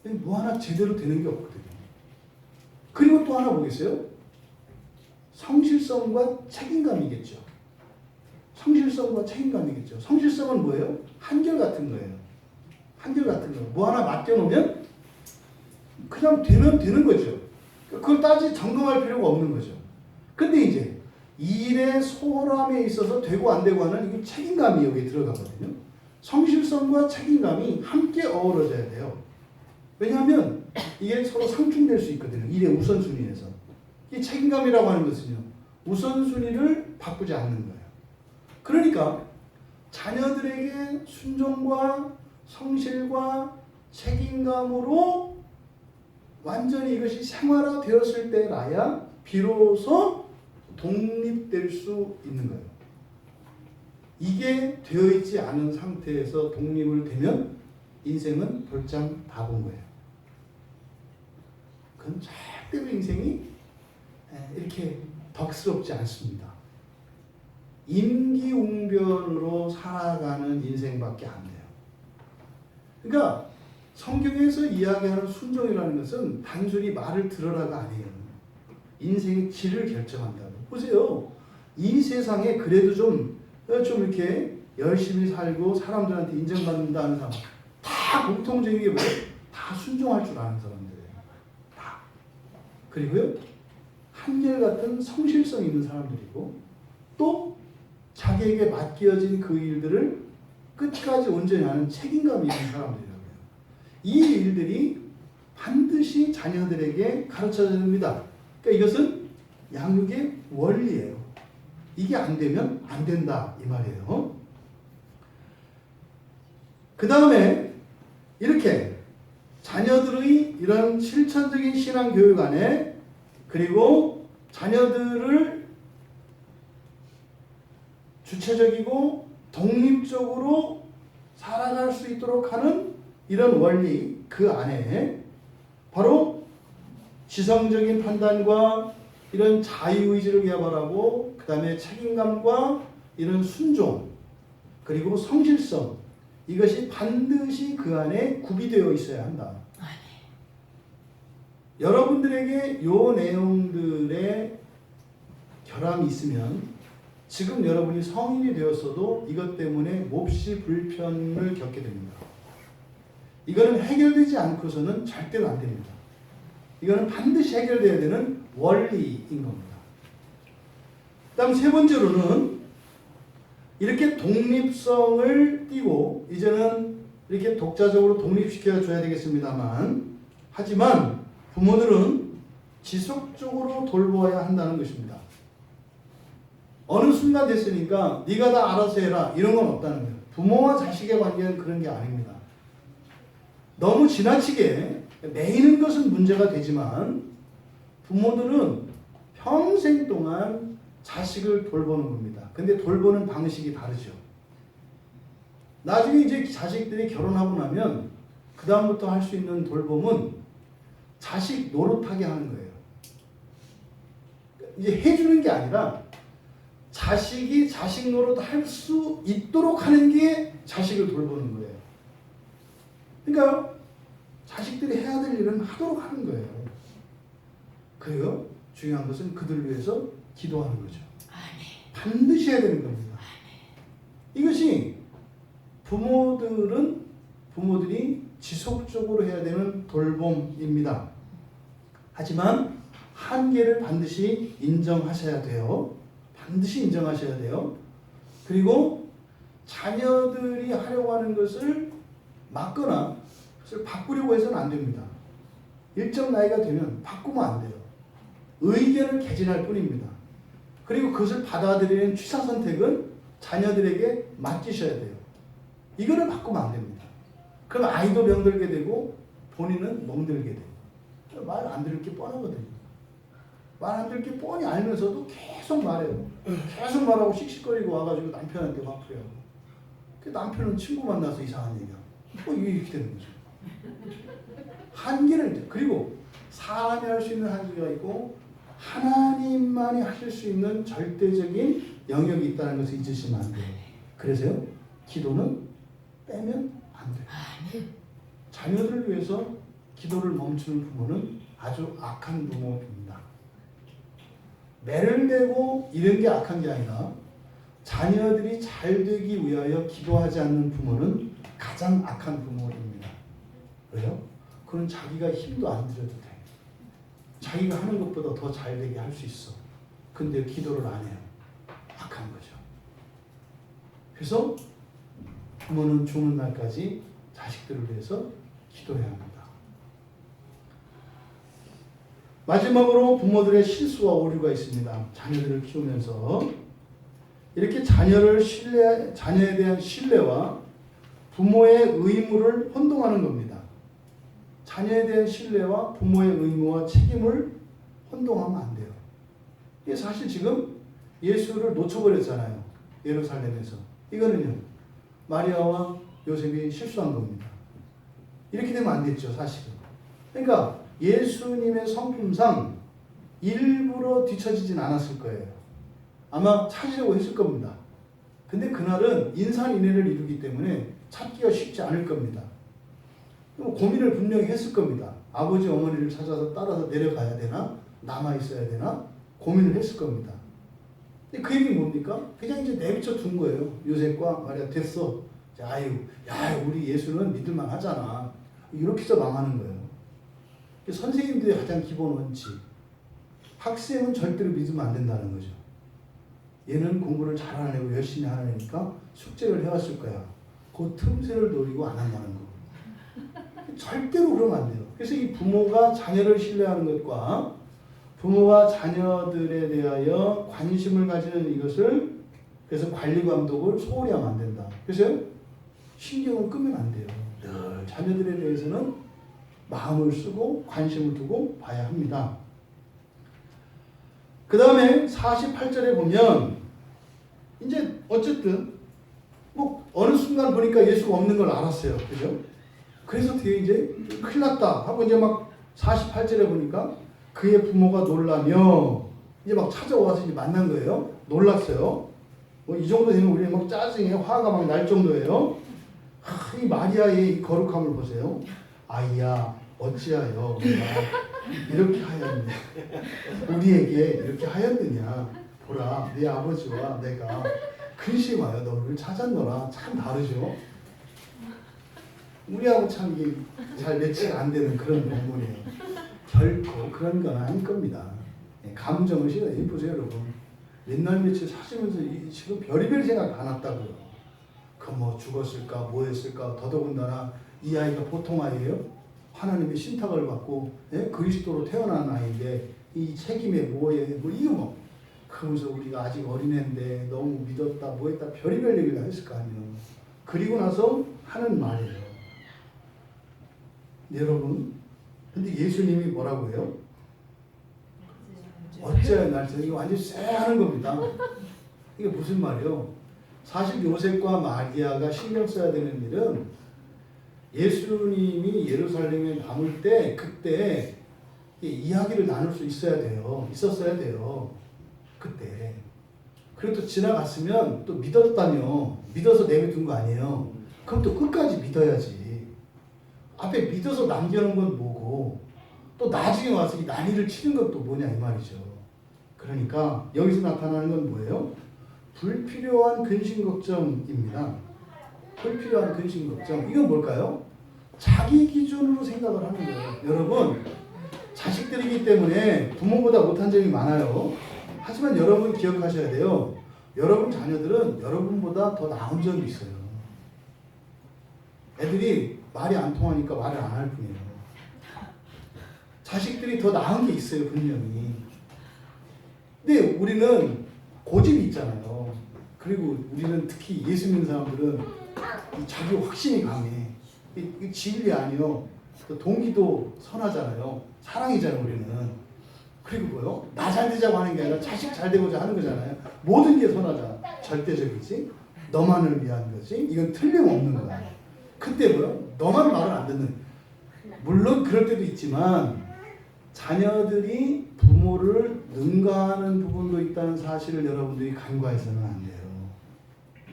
뭐 하나 제대로 되는 게 없거든요. 그리고 또 하나 보겠어요? 성실성과 책임감이겠죠. 성실성과 책임감이겠죠. 성실성은 뭐예요? 한결같은 거예요. 한결같은 거. 뭐 하나 맡겨놓으면 그냥 되면 되는 거죠. 그걸 점검할 필요가 없는 거죠. 근데 이제 일의 소홀함에 있어서 되고 안 되고 하는 이게 책임감이 여기에 들어가거든요. 성실성과 책임감이 함께 어우러져야 돼요. 왜냐하면 이게 서로 상충될 수 있거든요. 일의 우선순위에서. 이 책임감이라고 하는 것은요, 우선순위를 바꾸지 않는 거예요. 그러니까 자녀들에게 순종과 성실과 책임감으로 완전히 이것이 생활화되었을 때라야 비로소 독립될 수 있는 거예요. 이게 되어 있지 않은 상태에서 독립을 되면 인생은 돌장 다 본 거예요. 그건 절대로 인생이 이렇게 덕스럽지 않습니다. 임기응변으로 살아가는 인생밖에 안 돼요. 그러니까 성경에서 이야기하는 순종이라는 것은 단순히 말을 들으라가 아니에요. 인생의 질을 결정한다고. 보세요. 이 세상에 그래도 좀 이렇게 열심히 살고 사람들한테 인정받는다는 사람, 다 공통적인 게 뭐예요? 다 순종할 줄 아는 사람들이에요. 다. 그리고요, 한결같은 성실성 있는 사람들이고, 또 자기에게 맡겨진 그 일들을 끝까지 온전히 하는 책임감이 있는 사람들이라고요. 이 일들이 반드시 자녀들에게 가르쳐야 됩니다. 그러니까 이것은 양육의 원리예요. 이게 안 되면 안 된다 이 말이에요. 그 다음에 이렇게 자녀들의 이런 실천적인 신앙 교육 안에, 그리고 자녀들을 주체적이고 독립적으로 살아갈 수 있도록 하는 이런 원리, 그 안에 바로 지성적인 판단과 이런 자유의지를 개발하고, 그 다음에 책임감과 이런 순종, 그리고 성실성, 이것이 반드시 그 안에 구비되어 있어야 한다. 여러분들에게 요 내용들의 결함이 있으면 지금 여러분이 성인이 되었어도 이것 때문에 몹시 불편을 겪게 됩니다. 이거는 해결되지 않고서는 절대로 안 됩니다. 이거는 반드시 해결돼야 되는 원리인 겁니다. 다음 세 번째로는 이렇게 독립성을 띠고 이제는 이렇게 독자적으로 독립시켜 줘야 되겠습니다만 하지만 부모들은 지속적으로 돌보아야 한다는 것입니다. 어느 순간 됐으니까 네가 다 알아서 해라 이런 건 없다는 거예요. 부모와 자식의 관계는 그런 게 아닙니다. 너무 지나치게 매이는 것은 문제가 되지만 부모들은 평생 동안 자식을 돌보는 겁니다. 근데 돌보는 방식이 다르죠. 나중에 이제 자식들이 결혼하고 나면 그 다음부터 할 수 있는 돌봄은 자식 노릇하게 하는 거예요. 이제 해주는 게 아니라 자식이 자식 노릇 할 수 있도록 하는 게 자식을 돌보는 거예요. 그러니까 자식들이 해야 될 일은 하도록 하는 거예요. 그래요. 중요한 것은 그들을 위해서 기도하는 거죠. 반드시 해야 되는 겁니다. 이것이 부모들이 지속적으로 해야 되는 돌봄입니다. 하지만 한계를 반드시 인정하셔야 돼요. 반드시 인정하셔야 돼요. 그리고 자녀들이 하려고 하는 것을 막거나 그것을 바꾸려고 해서는 안 됩니다. 일정 나이가 되면 바꾸면 안 돼요. 의견을 개진할 뿐입니다. 그리고 그것을 받아들이는 취사 선택은 자녀들에게 맡기셔야 돼요. 이거를 바꾸면 안 됩니다. 그럼 아이도 병들게 되고 본인은 멍들게 돼요. 말 안 들을 게 뻔하거든요. 말 안 들을 게 뻔히 알면서도 계속 말해요. 계속 말하고 씩씩거리고 와가지고 남편한테 화풀이하고. 그 남편은 친구 만나서 이상한 얘기야. 이게 이렇게 되는 거죠. 한계를, 그리고 사람이 할 수 있는 한계가 있고 하나님만이 하실 수 있는 절대적인 영역이 있다는 것을 잊으시면 안 돼요. 그래서요, 기도는 빼면 안 돼요. 자녀들을 위해서 기도를 멈추는 부모는 아주 악한 부모입니다. 매를 내고 이런 게 악한 게 아니라 자녀들이 잘 되기 위하여 기도하지 않는 부모는 가장 악한 부모입니다. 왜요? 그건 자기가 힘도 안 들여도 돼. 자기가 하는 것보다 더 잘 되게 할 수 있어. 근데 기도를 안 해요. 악한 거죠. 그래서 부모는 죽는 날까지 자식들을 위해서 기도해야 합니다. 마지막으로 부모들의 실수와 오류가 있습니다. 자녀들을 키우면서 이렇게 자녀에 대한 신뢰와 부모의 의무를 혼동하는 겁니다. 자녀에 대한 신뢰와 부모의 의무와 책임을 혼동하면 안 돼요. 이게 사실 지금 예수를 놓쳐버렸잖아요. 예루살렘에서. 이거는요, 마리아와 요셉이 실수한 겁니다. 이렇게 되면 안 됐죠, 사실은. 그러니까 예수님의 성품상 일부러 뒤처지진 않았을 거예요. 아마 찾으려고 했을 겁니다. 근데 그날은 인산인해를 이루기 때문에 찾기가 쉽지 않을 겁니다. 고민을 분명히 했을 겁니다. 아버지 어머니를 찾아서 따라서 내려가야 되나? 남아있어야 되나? 고민을 했을 겁니다. 근데 그 얘기는 뭡니까? 그냥 이제 내비쳐 둔 거예요. 요셉과 마리아 됐어. 우리 예수는 믿을만 하잖아. 이렇게 해서 망하는 거예요. 선생님들의 가장 기본 원칙. 학생은 절대로 믿으면 안 된다는 거죠. 얘는 공부를 잘하는 애고 열심히 하는 애니까 숙제를 해왔을 거야. 그 틈새를 노리고 안 한다는 거. 절대로 그러면 안 돼요. 그래서 이 부모가 자녀를 신뢰하는 것과 부모가 자녀들에 대하여 관심을 가지는 이것을, 그래서 관리 감독을 소홀히 하면 안 된다. 그래서 신경을 끄면 안 돼요. 늘 자녀들에 대해서는 마음을 쓰고 관심을 두고 봐야 합니다. 그 다음에 48절에 보면 이제 어쨌든 뭐 어느 순간 보니까 예수가 없는 걸 알았어요. 그죠? 그래서 뒤에 이제 큰일 났다 하고 이제 막 48절에 보니까 그의 부모가 놀라며 이제 막 찾아와서 이제 만난 거예요. 놀랐어요. 뭐 이 정도 되면 우리는 막 짜증에 화가 막 날 정도예요. 이 마리아의 이 거룩함을 보세요. 아이야 어찌하여 우리가 이렇게 하였느냐, 우리에게 이렇게 하였느냐. 보라 네 아버지와 내가 근심하여 너를 찾았노라. 참 다르죠. 우리하고 참 이게 잘 매치가 안 되는 그런 부분이에요. 결코 그런 건 아닐 겁니다. 감정을 실어요. 보세요 여러분. 옛날 며칠 사시면서 지금 별의별 생각 안 왔다고요. 그 뭐 죽었을까 뭐 했을까. 더더군다나 이 아이가 보통 아이예요. 하나님의 신탁을 받고 그리스도로 태어난 아이인데 이 책임에 뭐에 뭐 이거 뭐 그러면서 우리가 아직 어린애인데 너무 믿었다 뭐 했다 별의별 얘기를 다 했을 거 아니에요. 그리고 나서 하는 말이에요. 여러분 근데 예수님이 뭐라고 해요? 어째 날 이거 완전 쎄하는 겁니다. 이게 무슨 말이에요? 사실 요셉과 마리아가 신경 써야 되는 일은 예수님이 예루살렘에 남을 때 그때 이야기를 나눌 수 있었어야 돼요. 그때. 그리고 또 지나갔으면 또 믿었다며 믿어서 내버려둔 거 아니에요. 그럼 또 끝까지 믿어야지. 앞에 믿어서 남겨놓은 건 뭐고 또 나중에 와서 이 난리를 치는 건 또 뭐냐 이 말이죠. 그러니까 여기서 나타나는 건 뭐예요? 불필요한 근심 걱정입니다. 불필요한 근심 걱정. 이건 뭘까요? 자기 기준으로 생각을 하는 거예요. 여러분 자식들이기 때문에 부모보다 못한 점이 많아요. 하지만 여러분 기억하셔야 돼요. 여러분 자녀들은 여러분보다 더 나은 점이 있어요. 애들이 말이 안 통하니까 말을 안 할 뿐이에요. 자식들이 더 나은 게 있어요 분명히. 근데 우리는 고집이 있잖아요. 그리고 우리는 특히 예수 믿는 사람들은 이 자기 확신이 강해. 이 진리 아니요. 또 동기도 선하잖아요. 사랑이잖아요 우리는. 그리고 뭐요? 나 잘 되자고 하는 게 아니라 자식 잘 되고자 하는 거잖아요. 모든 게 선하잖아. 절대적이지. 너만을 위한 거지. 이건 틀림없는 거야. 그때 뭐요? 너만 말을 안 듣는. 물론 그럴 때도 있지만 자녀들이 부모를 능가하는 부분도 있다는 사실을 여러분들이 간과해서는 안 돼요.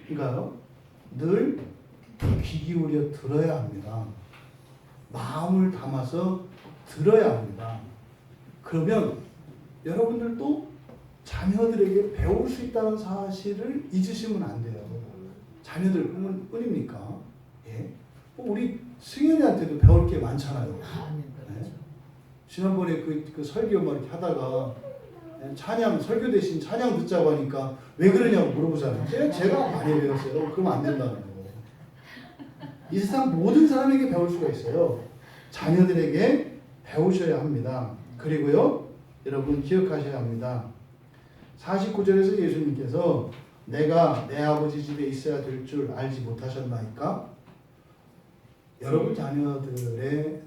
그러니까요. 늘 귀 기울여 들어야 합니다. 마음을 담아서 들어야 합니다. 그러면 여러분들도 자녀들에게 배울 수 있다는 사실을 잊으시면 안 돼요. 자녀들 뿐입니까? 예? 우리 승현이한테도 배울 게 많잖아요. 네? 지난번에 그 설교 막 이렇게 하다가 찬양 설교 대신 찬양 듣자고 하니까 왜 그러냐고 물어보잖아요. 제가 많이 배웠어요. 그러면 안 된다는 거. 이 세상 모든 사람에게 배울 수가 있어요. 자녀들에게 배우셔야 합니다. 그리고요, 여러분 기억하셔야 합니다. 49절에서 예수님께서 내가 내 아버지 집에 있어야 될 줄 알지 못하셨나이까? 여러분 자녀들의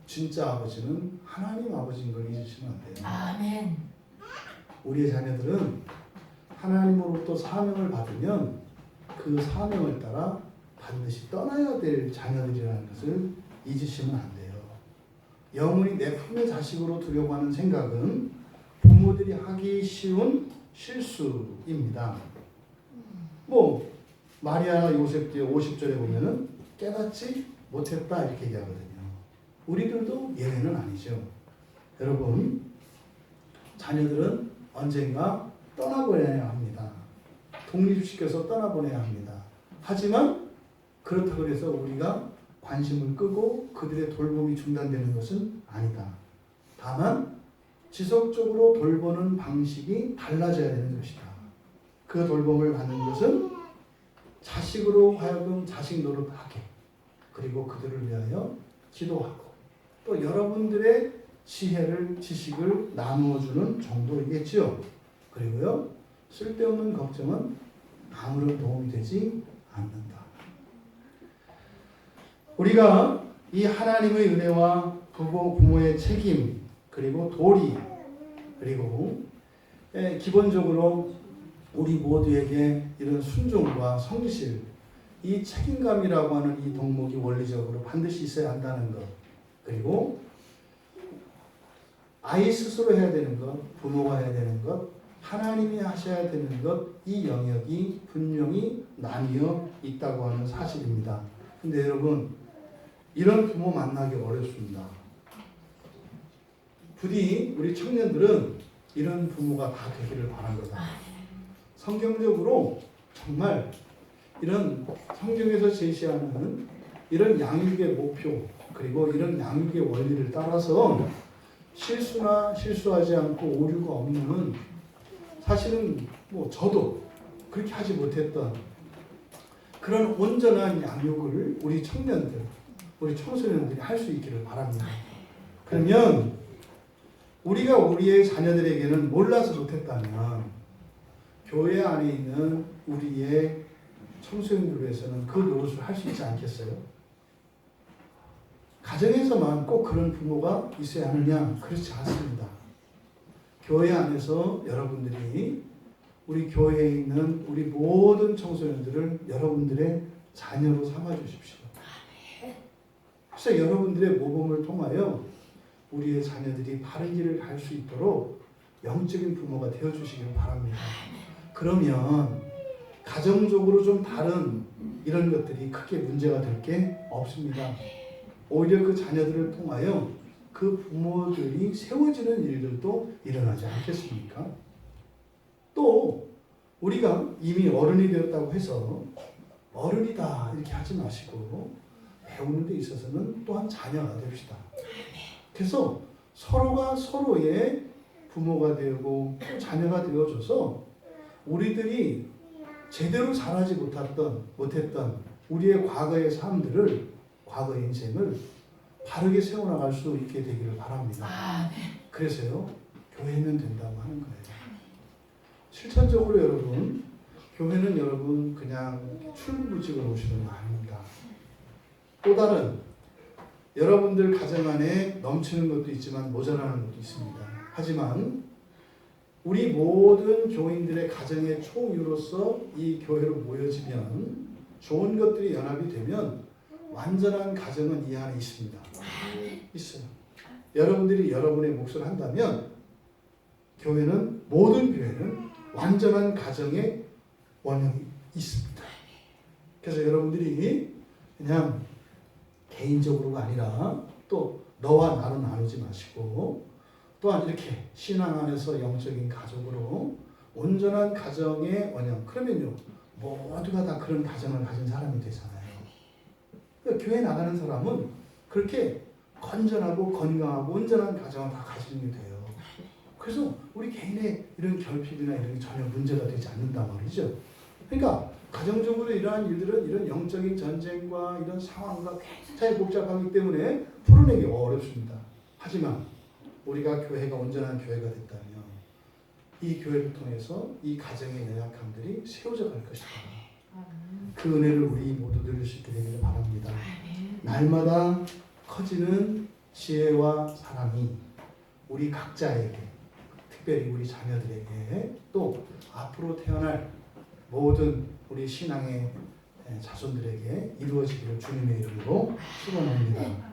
진짜 아버지는 하나님 아버지인 걸 잊으시면 안 돼요. 아멘. 우리의 자녀들은 하나님으로부터 사명을 받으면 그 사명을 따라 반드시 떠나야 될 자녀들이라는 것을 잊으시면 안 돼요. 영원히 내 품의 자식으로 두려고 하는 생각은 부모들이 하기 쉬운 실수입니다. 뭐 마리아나 요셉 뒤에 50절에 보면은 깨닫지 못했다 이렇게 얘기하거든요. 우리들도 예외는 아니죠. 여러분 자녀들은 언젠가 떠나보내야 합니다. 독립시켜서 떠나보내야 합니다. 하지만 그렇다고 해서 우리가 관심을 끄고 그들의 돌봄이 중단되는 것은 아니다. 다만 지속적으로 돌보는 방식이 달라져야 되는 것이다. 그 돌봄을 받는 것은 자식으로 하여금 자식 노릇하게, 그리고 그들을 위하여 기도하고 또 여러분들의 지식을 나누어주는 정도이겠지요. 그리고요, 쓸데없는 걱정은 아무런 도움이 되지 않는다. 우리가 이 하나님의 은혜와 부모의 책임, 그리고 도리, 그리고 기본적으로 우리 모두에게 이런 순종과 성실, 이 책임감이라고 하는 이 덕목이 원리적으로 반드시 있어야 한다는 것, 그리고 아이 스스로 해야 되는 것, 부모가 해야 되는 것, 하나님이 하셔야 되는 것, 이 영역이 분명히 나뉘어 있다고 하는 사실입니다. 근데 여러분 이런 부모 만나기 어렵습니다. 부디 우리 청년들은 이런 부모가 다 되기를 바랍니다. 성경적으로 정말 이런 성경에서 제시하는 이런 양육의 목표 그리고 이런 양육의 원리를 따라서 실수나 실수하지 않고 오류가 없는 사실은 뭐 저도 그렇게 하지 못했던 그런 온전한 양육을 우리 청년들, 우리 청소년들이 할 수 있기를 바랍니다. 그러면 우리가 우리의 자녀들에게는 몰라서 못했다면 교회 안에 있는 우리의 청소년들 위해서는 그 노릇을 할 수 있지 않겠어요? 가정에서만 꼭 그런 부모가 있어야 하느냐? 그렇지 않습니다. 교회 안에서 여러분들이 우리 교회에 있는 우리 모든 청소년들을 여러분들의 자녀로 삼아 주십시오. 그래서 여러분들의 모범을 통하여 우리의 자녀들이 바른 길을 갈 수 있도록 영적인 부모가 되어 주시길 바랍니다. 그러면 가정적으로 좀 다른 이런 것들이 크게 문제가 될 게 없습니다. 오히려 그 자녀들을 통하여 그 부모들이 세워지는 일들도 일어나지 않겠습니까? 또 우리가 이미 어른이 되었다고 해서 어른이다 이렇게 하지 마시고 배우는 데 있어서는 또한 자녀가 됩시다. 그래서 서로가 서로의 부모가 되고 자녀가 되어줘서 우리들이 제대로 잘하지 못했던 우리의 과거의 삶들을 과거의 인생을 바르게 세워나갈 수 있게 되기를 바랍니다. 그래서요 교회는 된다고 하는 거예요. 실천적으로 여러분 교회는 여러분 그냥 출근부직을 오시는 거 아닙니다. 또 다른 여러분들 가정 안에 넘치는 것도 있지만 모자라는 것도 있습니다. 하지만 우리 모든 교인들의 가정의 총유로서 이 교회로 모여지면 좋은 것들이 연합이 되면 완전한 가정은 이 안에 있습니다. 있어요. 여러분들이 여러분의 몫을 한다면 교회는 모든 교회는 완전한 가정의 원형이 있습니다. 그래서 여러분들이 그냥 개인적으로가 아니라 또 너와 나로 나누지 마시고 또한 이렇게 신앙 안에서 영적인 가족으로 온전한 가정의 원형 그러면요 모두가 다 그런 가정을 가진 사람이 되잖아요. 그러니까 교회 나가는 사람은 그렇게 건전하고 건강하고 온전한 가정을 다 가지는 게 돼요. 그래서 우리 개인의 이런 결핍이나 이런 게 전혀 문제가 되지 않는단 말이죠. 그러니까 가정적으로 이러한 일들은 이런 영적인 전쟁과 이런 상황과 굉장히 복잡하기 때문에 풀어내기 어렵습니다. 하지만 우리가 교회가 온전한 교회가 됐다면 이 교회를 통해서 이 가정의 연약함들이 세워져 갈 것이다. 그 은혜를 우리 모두 누릴 수 있게 되기를 바랍니다. 날마다 커지는 지혜와 사랑이 우리 각자에게 특별히 우리 자녀들에게 또 앞으로 태어날 모든 우리 신앙의 자손들에게 이루어지기를 주님의 이름으로 축원합니다.